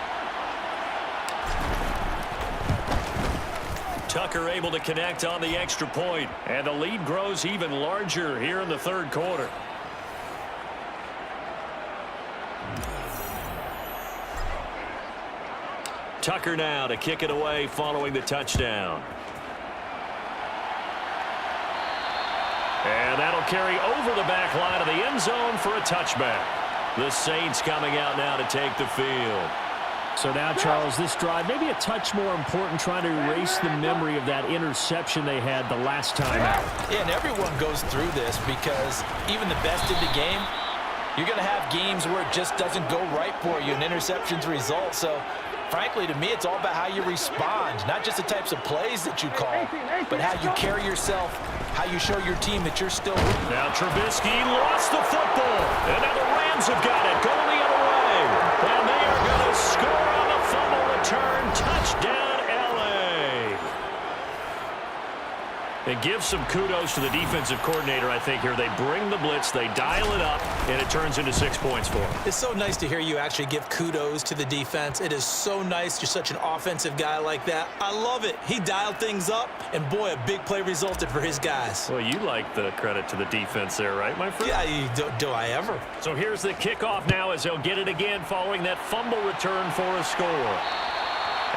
Tucker able to connect on the extra point. And the lead grows even larger here in the third quarter. Tucker now to kick it away following the touchdown. And that'll carry over the back line of the end zone for a touchback. The Saints coming out now to take the field. So now, Charles, this drive maybe a touch more important, trying to erase the memory of that interception they had the last time out. Yeah, and everyone goes through this because even the best in the game, you're going to have games where it just doesn't go right for you and interceptions result. So, frankly, to me, it's all about how you respond, not just the types of plays that you call, but how you carry yourself, how you show your team that you're still winning. Now Trubisky lost the football, and now the Rams have got it, going the other way. And they are going to score on the fumble return. Touchdown, L.A. And give some kudos to the defensive coordinator, I think, here. They bring the blitz, they dial it up, and it turns into 6 points for them. It's so nice to hear you actually give kudos to the defense. It is so nice. You're such an offensive guy like that. I love it. He dialed things up, and boy, a big play resulted for his guys. Well, you like the credit to the defense there, right, my friend? Yeah, do I ever? So here's the kickoff now as they'll get it again following that fumble return for a score.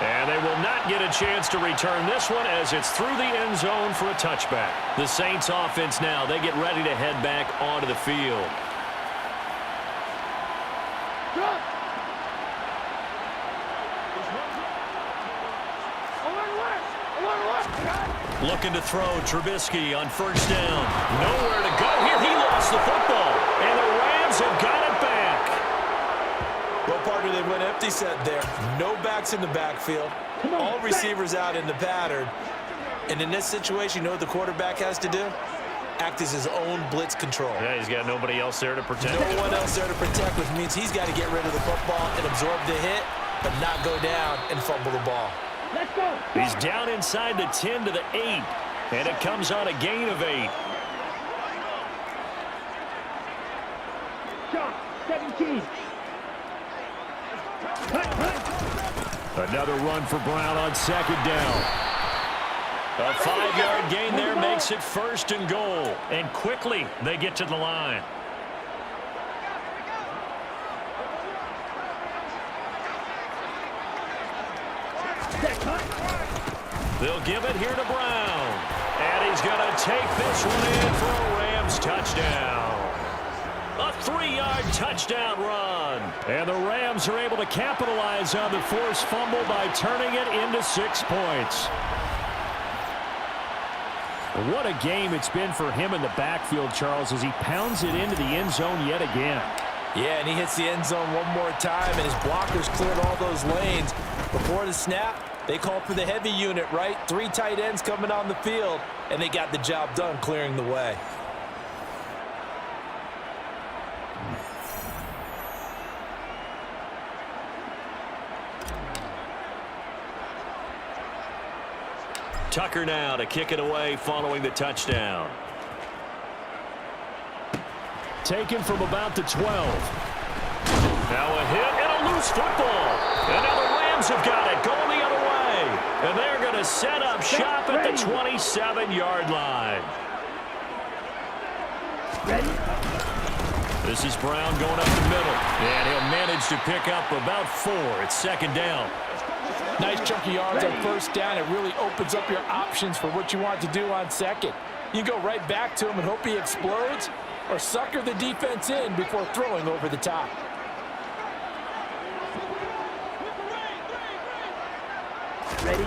And they will not get a chance to return this one as it's through the end zone for a touchback. The Saints offense now, they get ready to head back onto the field. Looking to throw, Trubisky on first down. Nowhere to go here. He lost the football. And the Rams have got it back. Well, partner, they went empty set there. No backs in the backfield. All receivers out in the pattern. And in this situation, you know what the quarterback has to do? Act as his own blitz control. Yeah, he's got nobody else there to protect. No one else there to protect, which means he's got to get rid of the football and absorb the hit, but not go down and fumble the ball. Let's go. He's down inside the 10 to the 8. And it comes on a gain of 8. Shot. 17. Another run for Brown on second down. A 5-yard gain there makes it 1st and goal. And quickly they get to the line. They'll give it here to Brown. And he's going to take this one in for a Rams touchdown. A 3-yard touchdown run. And the Rams are able to capitalize on the forced fumble by turning it into 6 points. What a game it's been for him in the backfield, Charles, as he pounds it into the end zone yet again. Yeah, and he hits the end zone one more time, and his blockers cleared all those lanes. Before the snap, they called for the heavy unit, right? 3 tight ends coming on the field, and they got the job done clearing the way. Tucker now to kick it away following the touchdown. Taken from about the 12. Now a hit and a loose football. And now the Rams have got it going the other way. And they're going to set up shop at the 27-yard line. This is Brown going up the middle. And he'll manage to pick up about 4. It's 2nd down. Nice chunk of yards on first down. It really opens up your options for what you want to do on second. You go right back to him and hope he explodes, or sucker the defense in before throwing over the top. Ready?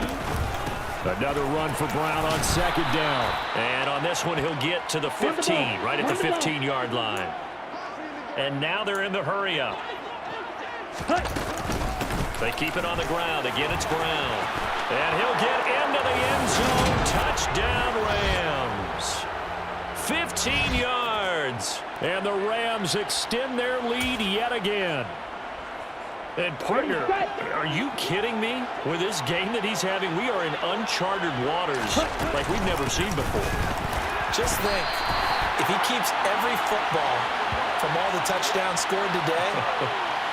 Another run for Brown on 2nd down. And on this one, he'll get to the 15, right at the 15-yard line. And now they're in the hurry-up. They keep it on the ground. Again, it's Brown. And he'll get into the end zone. Touchdown, Rams. 15 yards. And the Rams extend their lead yet again. And partner, are you kidding me? With this game that he's having, we are in uncharted waters like we've never seen before. Just think, if he keeps every football from all the touchdowns scored today,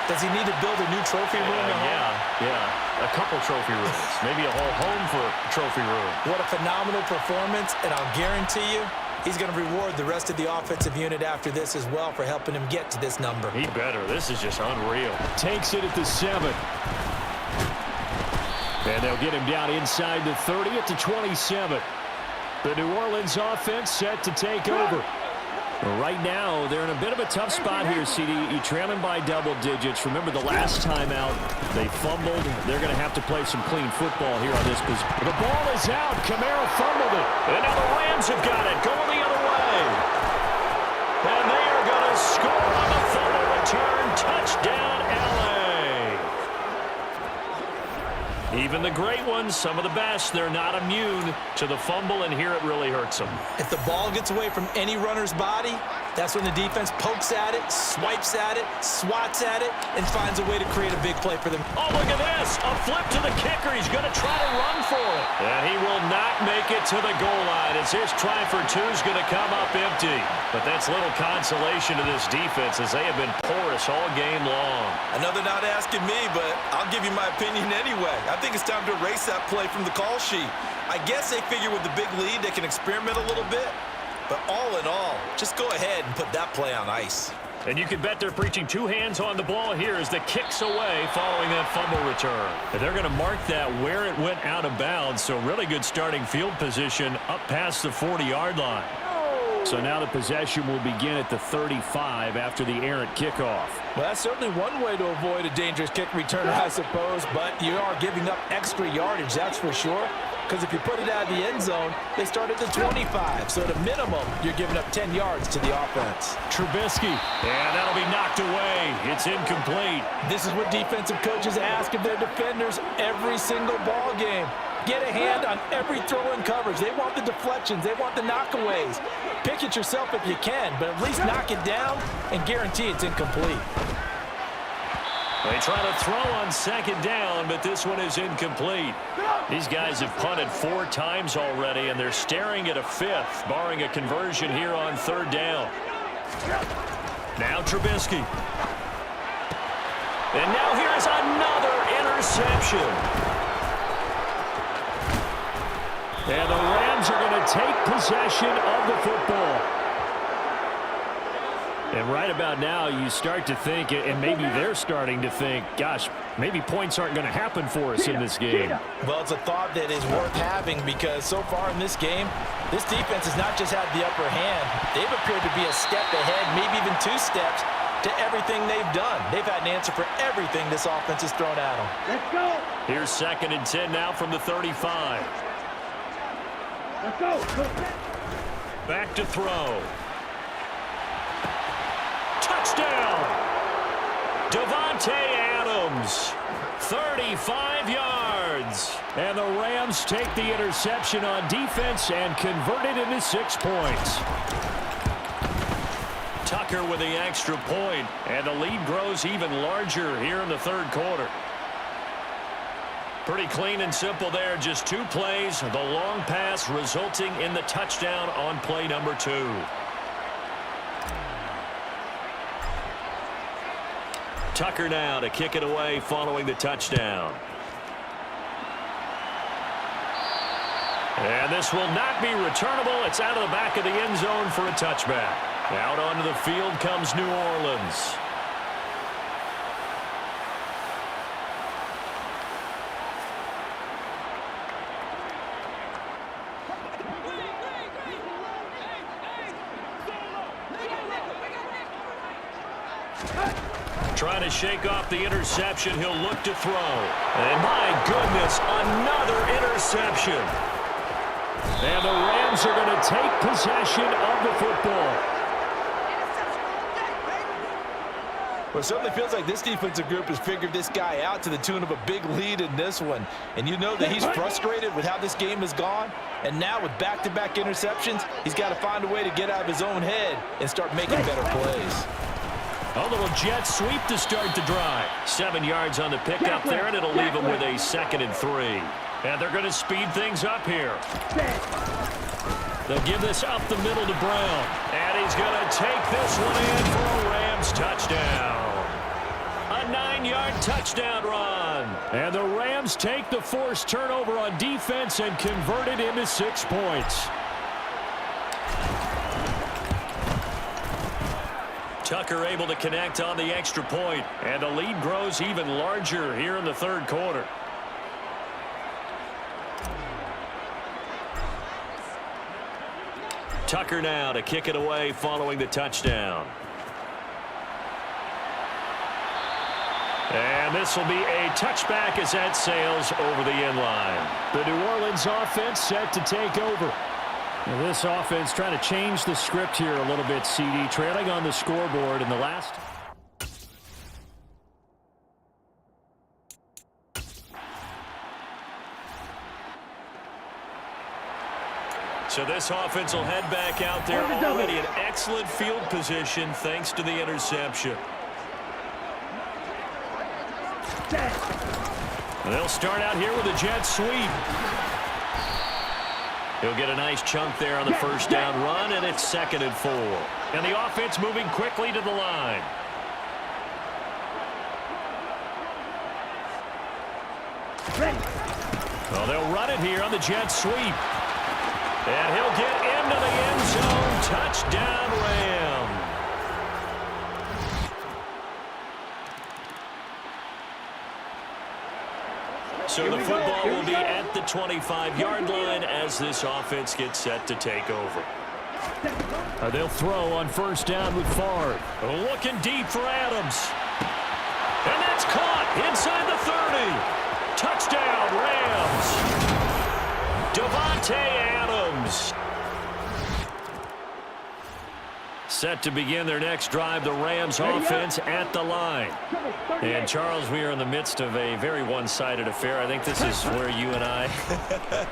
does he need to build a new trophy room at home? Yeah. A couple trophy rooms. Maybe a whole home for a trophy room. What a phenomenal performance, and I'll guarantee you, he's going to reward the rest of the offensive unit after this as well for helping him get to this number. He better. This is just unreal. Takes it at the 7. And they'll get him down inside the 30 at the 27. The New Orleans offense set to take over. Right now, they're in a bit of a tough spot here, CD. You're trailing by double digits. Remember the last time out, they fumbled. They're going to have to play some clean football here on this position. The ball is out. Kamara fumbled it. And now the Rams have got it. Going the other way. And they are going to score on the fumble return. Touchdown, L.A. Even the great ones, some of the best, they're not immune to the fumble, and here it really hurts them. If the ball gets away from any runner's body, that's when the defense pokes at it, swipes at it, swats at it, and finds a way to create a big play for them. Oh, look at this. A flip to the kicker. He's going to try to run for it. And he will not make it to the goal line as his try for two is going to come up empty. But that's little consolation to this defense as they have been porous all game long. I know they're not asking me, but I'll give you my opinion anyway. I think it's time to erase that play from the call sheet. I guess they figure with the big lead they can experiment a little bit. But all in all, just go ahead and put that play on ice. And you can bet they're preaching two hands on the ball here as the kick's away following that fumble return. And they're going to mark that where it went out of bounds, so really good starting field position up past the 40-yard line. So now the possession will begin at the 35 after the errant kickoff. Well, that's certainly one way to avoid a dangerous kick returner, I suppose, but you are giving up extra yardage, that's for sure. Because if you put it out of the end zone, they start at the 25. So at a minimum, you're giving up 10 yards to the offense. Trubisky. And that'll be knocked away. It's incomplete. This is what defensive coaches ask of their defenders every single ball game. Get a hand on every throw in coverage. They want the deflections. They want the knockaways. Pick it yourself if you can, but at least knock it down and guarantee it's incomplete. They try to throw on second down, but this one is incomplete. These guys have punted 4 times already, and they're staring at a 5th, barring a conversion here on third down. Now Trubisky. And now here's another interception. And the Rams are going to take possession of the football. And right about now, you start to think, and maybe they're starting to think, gosh, maybe points aren't going to happen for us in this game. Well, it's a thought that is worth having because so far in this game, this defense has not just had the upper hand. They've appeared to be a step ahead, maybe even 2 steps to everything they've done. They've had an answer for everything this offense has thrown at them. Let's go. Here's 2nd and 10 now from the 35. Let's go. Back to throw. Touchdown! Davante Adams, 35 yards. And the Rams take the interception on defense and convert it into 6 points. Tucker with the extra point, and the lead grows even larger here in the third quarter. Pretty clean and simple there, just 2 plays, the long pass resulting in the touchdown on play number 2. Tucker now to kick it away following the touchdown. And this will not be returnable. It's out of the back of the end zone for a touchback. Out onto the field comes New Orleans. Trying to shake off the interception. He'll look to throw. And my goodness, another interception. And the Rams are going to take possession of the football. Well, it certainly feels like this defensive group has figured this guy out to the tune of a big lead in this one. And you know that he's frustrated with how this game has gone. And now with back-to-back interceptions, he's got to find a way to get out of his own head and start making better plays. A little jet sweep to start the drive. 7 yards on the pickup there, and it'll leave him with a 2nd and 3. And they're going to speed things up here. They'll give this up the middle to Brown. And he's going to take this one in for a Rams touchdown. A 9-yard touchdown run. And the Rams take the forced turnover on defense and convert it into 6 points. Tucker able to connect on the extra point, and the lead grows even larger here in the 3rd quarter. Tucker now to kick it away following the touchdown. And this will be a touchback as that sails over the end line. The New Orleans offense set to take over. Now this offense trying to change the script here a little bit, CD, trailing on the scoreboard in the last. So this offense will head back out there, already in excellent field position thanks to the interception. They'll start out here with a jet sweep. He'll get a nice chunk there on the first down run, and it's 2nd and 4. And the offense moving quickly to the line. Well, they'll run it here on the jet sweep. And he'll get into the end zone. Touchdown, Ram. So the football will be at the 25-yard line as this offense gets set to take over. They'll throw on first down with Favre. Looking deep for Adams. And that's caught inside the 30. Touchdown, Rams. Devontae Adams. Set to begin their next drive, the Rams offense at the line. And, Charles, we are in the midst of a very one-sided affair. I think this is where you and I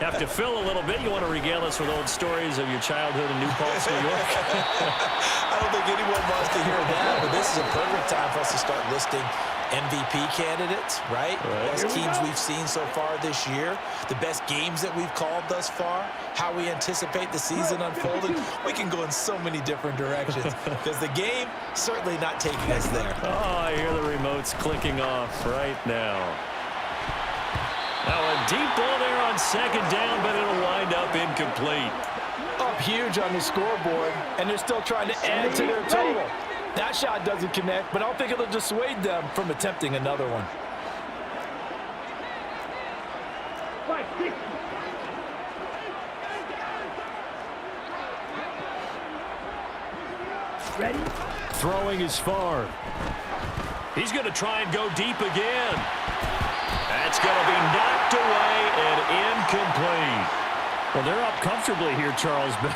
have to fill a little bit. You want to regale us with old stories of your childhood in New Paltz, New York? I don't think anyone wants to hear that, but this is a perfect time for us to start listing MVP candidates, right? Best teams we've seen so far this year, the best games that we've called thus far, how we anticipate the season unfolding. We can go in so many different directions because the game certainly not taking us there. Oh, I hear the remotes clicking off right now. Now a deep ball there on 2nd down, but it'll wind up incomplete. Up huge on the scoreboard, and they're still trying to add to their total. That shot doesn't connect, but I don't think it'll dissuade them from attempting another one. Ready? Throwing is Favre. He's going to try and go deep again. That's going to be knocked away and incomplete. Well, they're up comfortably here, Charles, but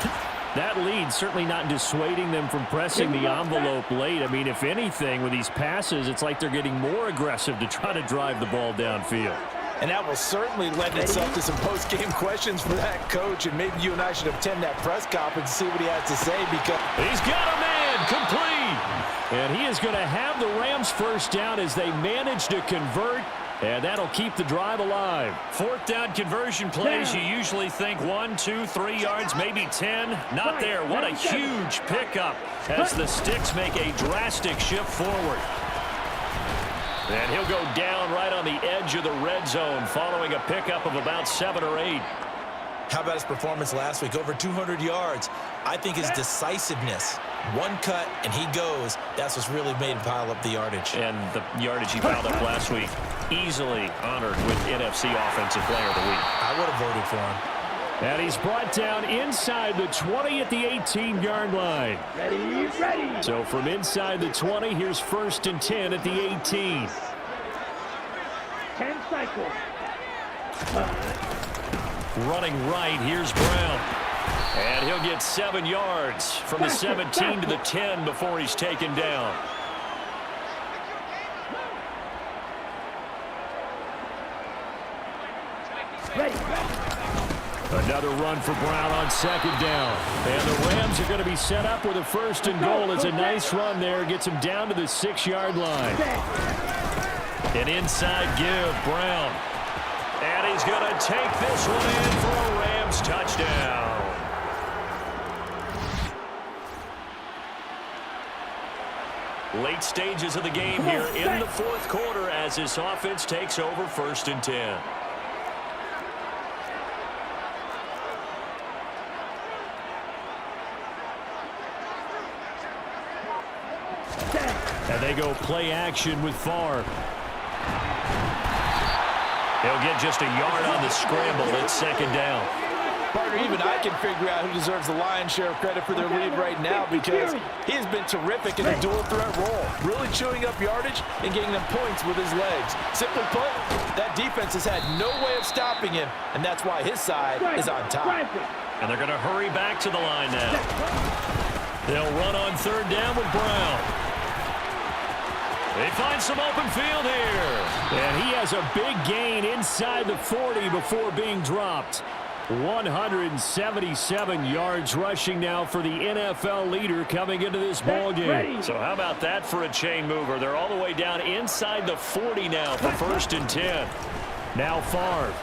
that lead certainly not dissuading them from pressing the envelope late. I mean, if anything, with these passes, it's like they're getting more aggressive to try to drive the ball downfield. And that will certainly lend itself to some post-game questions for that coach, and maybe you and I should attend that press conference and see what he has to say, because he's got a man complete. And he is going to have the Rams first down as they manage to convert. And that'll keep the drive alive. 4th down conversion plays, you usually think 1, 2, 3 yards, maybe 10. Not there. What a huge pickup as the Sticks make a drastic shift forward. And he'll go down right on the edge of the red zone following a pickup of about 7 or 8. How about his performance last week? Over 200 yards. I think his decisiveness, one cut and he goes, that's what's really made him pile up the yardage. And the yardage he piled up last week, easily honored with NFC Offensive Player of the Week. I would have voted for him. And he's brought down inside the 20 at the 18-yard line. Ready, ready. So from inside the 20, here's 1st and 10 at the 18. 10 cycles. Running right, here's Brown. And he'll get 7 yards from the 17 to the 10 before he's taken down. Another run for Brown on second down. And the Rams are going to be set up with a 1st and goal. It's a nice run there. Gets him down to the 6-yard line. An inside give, Brown. And he's going to take this one in for a Rams touchdown. Late stages of the game here in the 4th quarter as this offense takes over 1st and 10. And they go play action with Favre. He'll get just a yard on the scramble. It's 2nd down. Partner, even I can figure out who deserves the lion's share of credit for their lead right now because he has been terrific in a dual threat role, really chewing up yardage and getting them points with his legs. Simply put, that defense has had no way of stopping him, and that's why his side is on top. And they're going to hurry back to the line now. They'll run on 3rd down with Brown. They find some open field here. And he has a big gain inside the 40 before being dropped. 177 yards rushing now for the NFL leader coming into this ball game. So how about that for a chain mover? They're all the way down inside the 40 now for 1st and 10. Now Favre.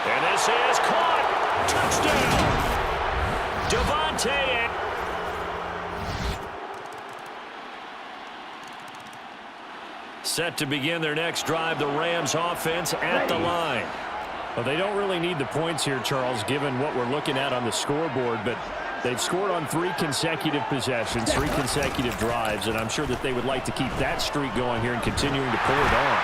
And this is caught. Touchdown. Devontae. Set to begin their next drive, the Rams offense at the line. Well, they don't really need the points here, Charles, given what we're looking at on the scoreboard, but they've scored on 3 consecutive possessions, 3 consecutive drives, and I'm sure that they would like to keep that streak going here and continuing to pull it on.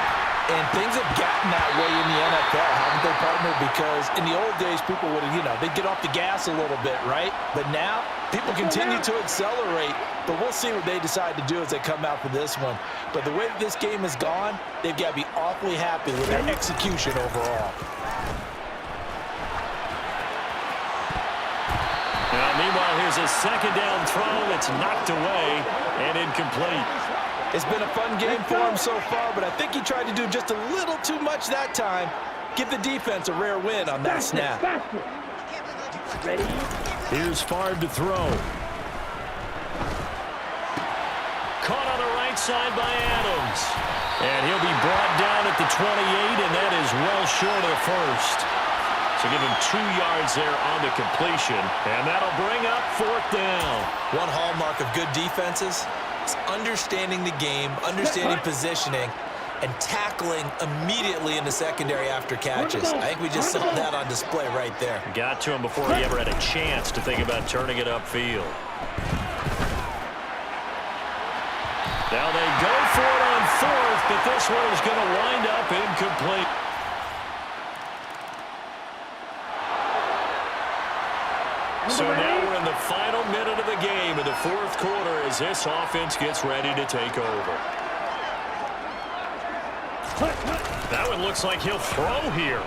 And things have gotten that way in the NFL, haven't they, partner? Because in the old days, people would, they'd get off the gas a little bit, right? But now, people continue to accelerate. But we'll see what they decide to do as they come out for this one. But the way that this game has gone, they've got to be awfully happy with their execution overall. Now, meanwhile, here's a 2nd down throw that's knocked away and incomplete. It's been a fun game for him so far, but I think he tried to do just a little too much that time. Give the defense a rare win on that snap. Here's Favre to throw. Caught on the right side by Adams. And he'll be brought down at the 28, and that is well short of the 1st. So give him 2 yards there on the completion, and that'll bring up 4th down. One hallmark of good defenses is understanding the game, understanding positioning, and tackling immediately in the secondary after catches. I think we just saw that on display right there. Got to him before he ever had a chance to think about turning it upfield. Now they go for it on 4th, but this one is going to wind up incomplete. So now we're in the final minute of the game in the 4th quarter as this offense gets ready to take over. That one looks like he'll throw here.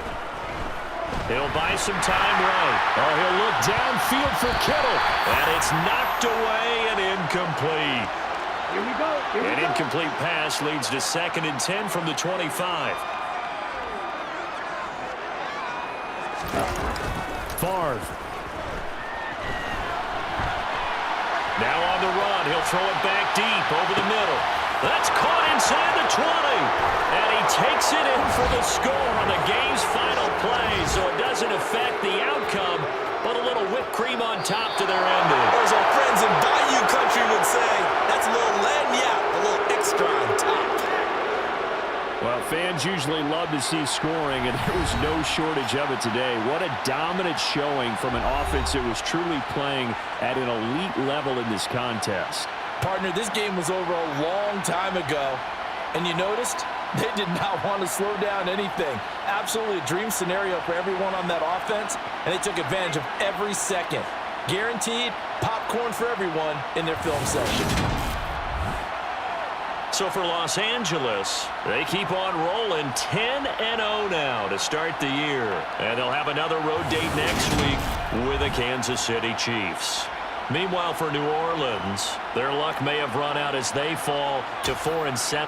He'll buy some time right. Oh, he'll look downfield for Kittle. And it's knocked away and incomplete. Here we go. An incomplete pass leads to 2nd and 10 from the 25. Favre. Now on the run, he'll throw it back deep over the middle. That's caught inside the 20. And he takes it in for the score on the game's final play. So it doesn't affect the outcome, but a little whipped cream on top to their ending. As our friends in Bayou Country would say, that's a little lagniappe, a little extra on top. Well, fans usually love to see scoring, and there was no shortage of it today. What a dominant showing from an offense that was truly playing at an elite level in this contest. Partner, this game was over a long time ago, and you noticed they did not want to slow down anything. Absolutely a dream scenario for everyone on that offense, and they took advantage of every second. Guaranteed popcorn for everyone in their film session. So for Los Angeles, they keep on rolling 10-0 now to start the year. And they'll have another road date next week with the Kansas City Chiefs. Meanwhile, for New Orleans, their luck may have run out as they fall to 4-7.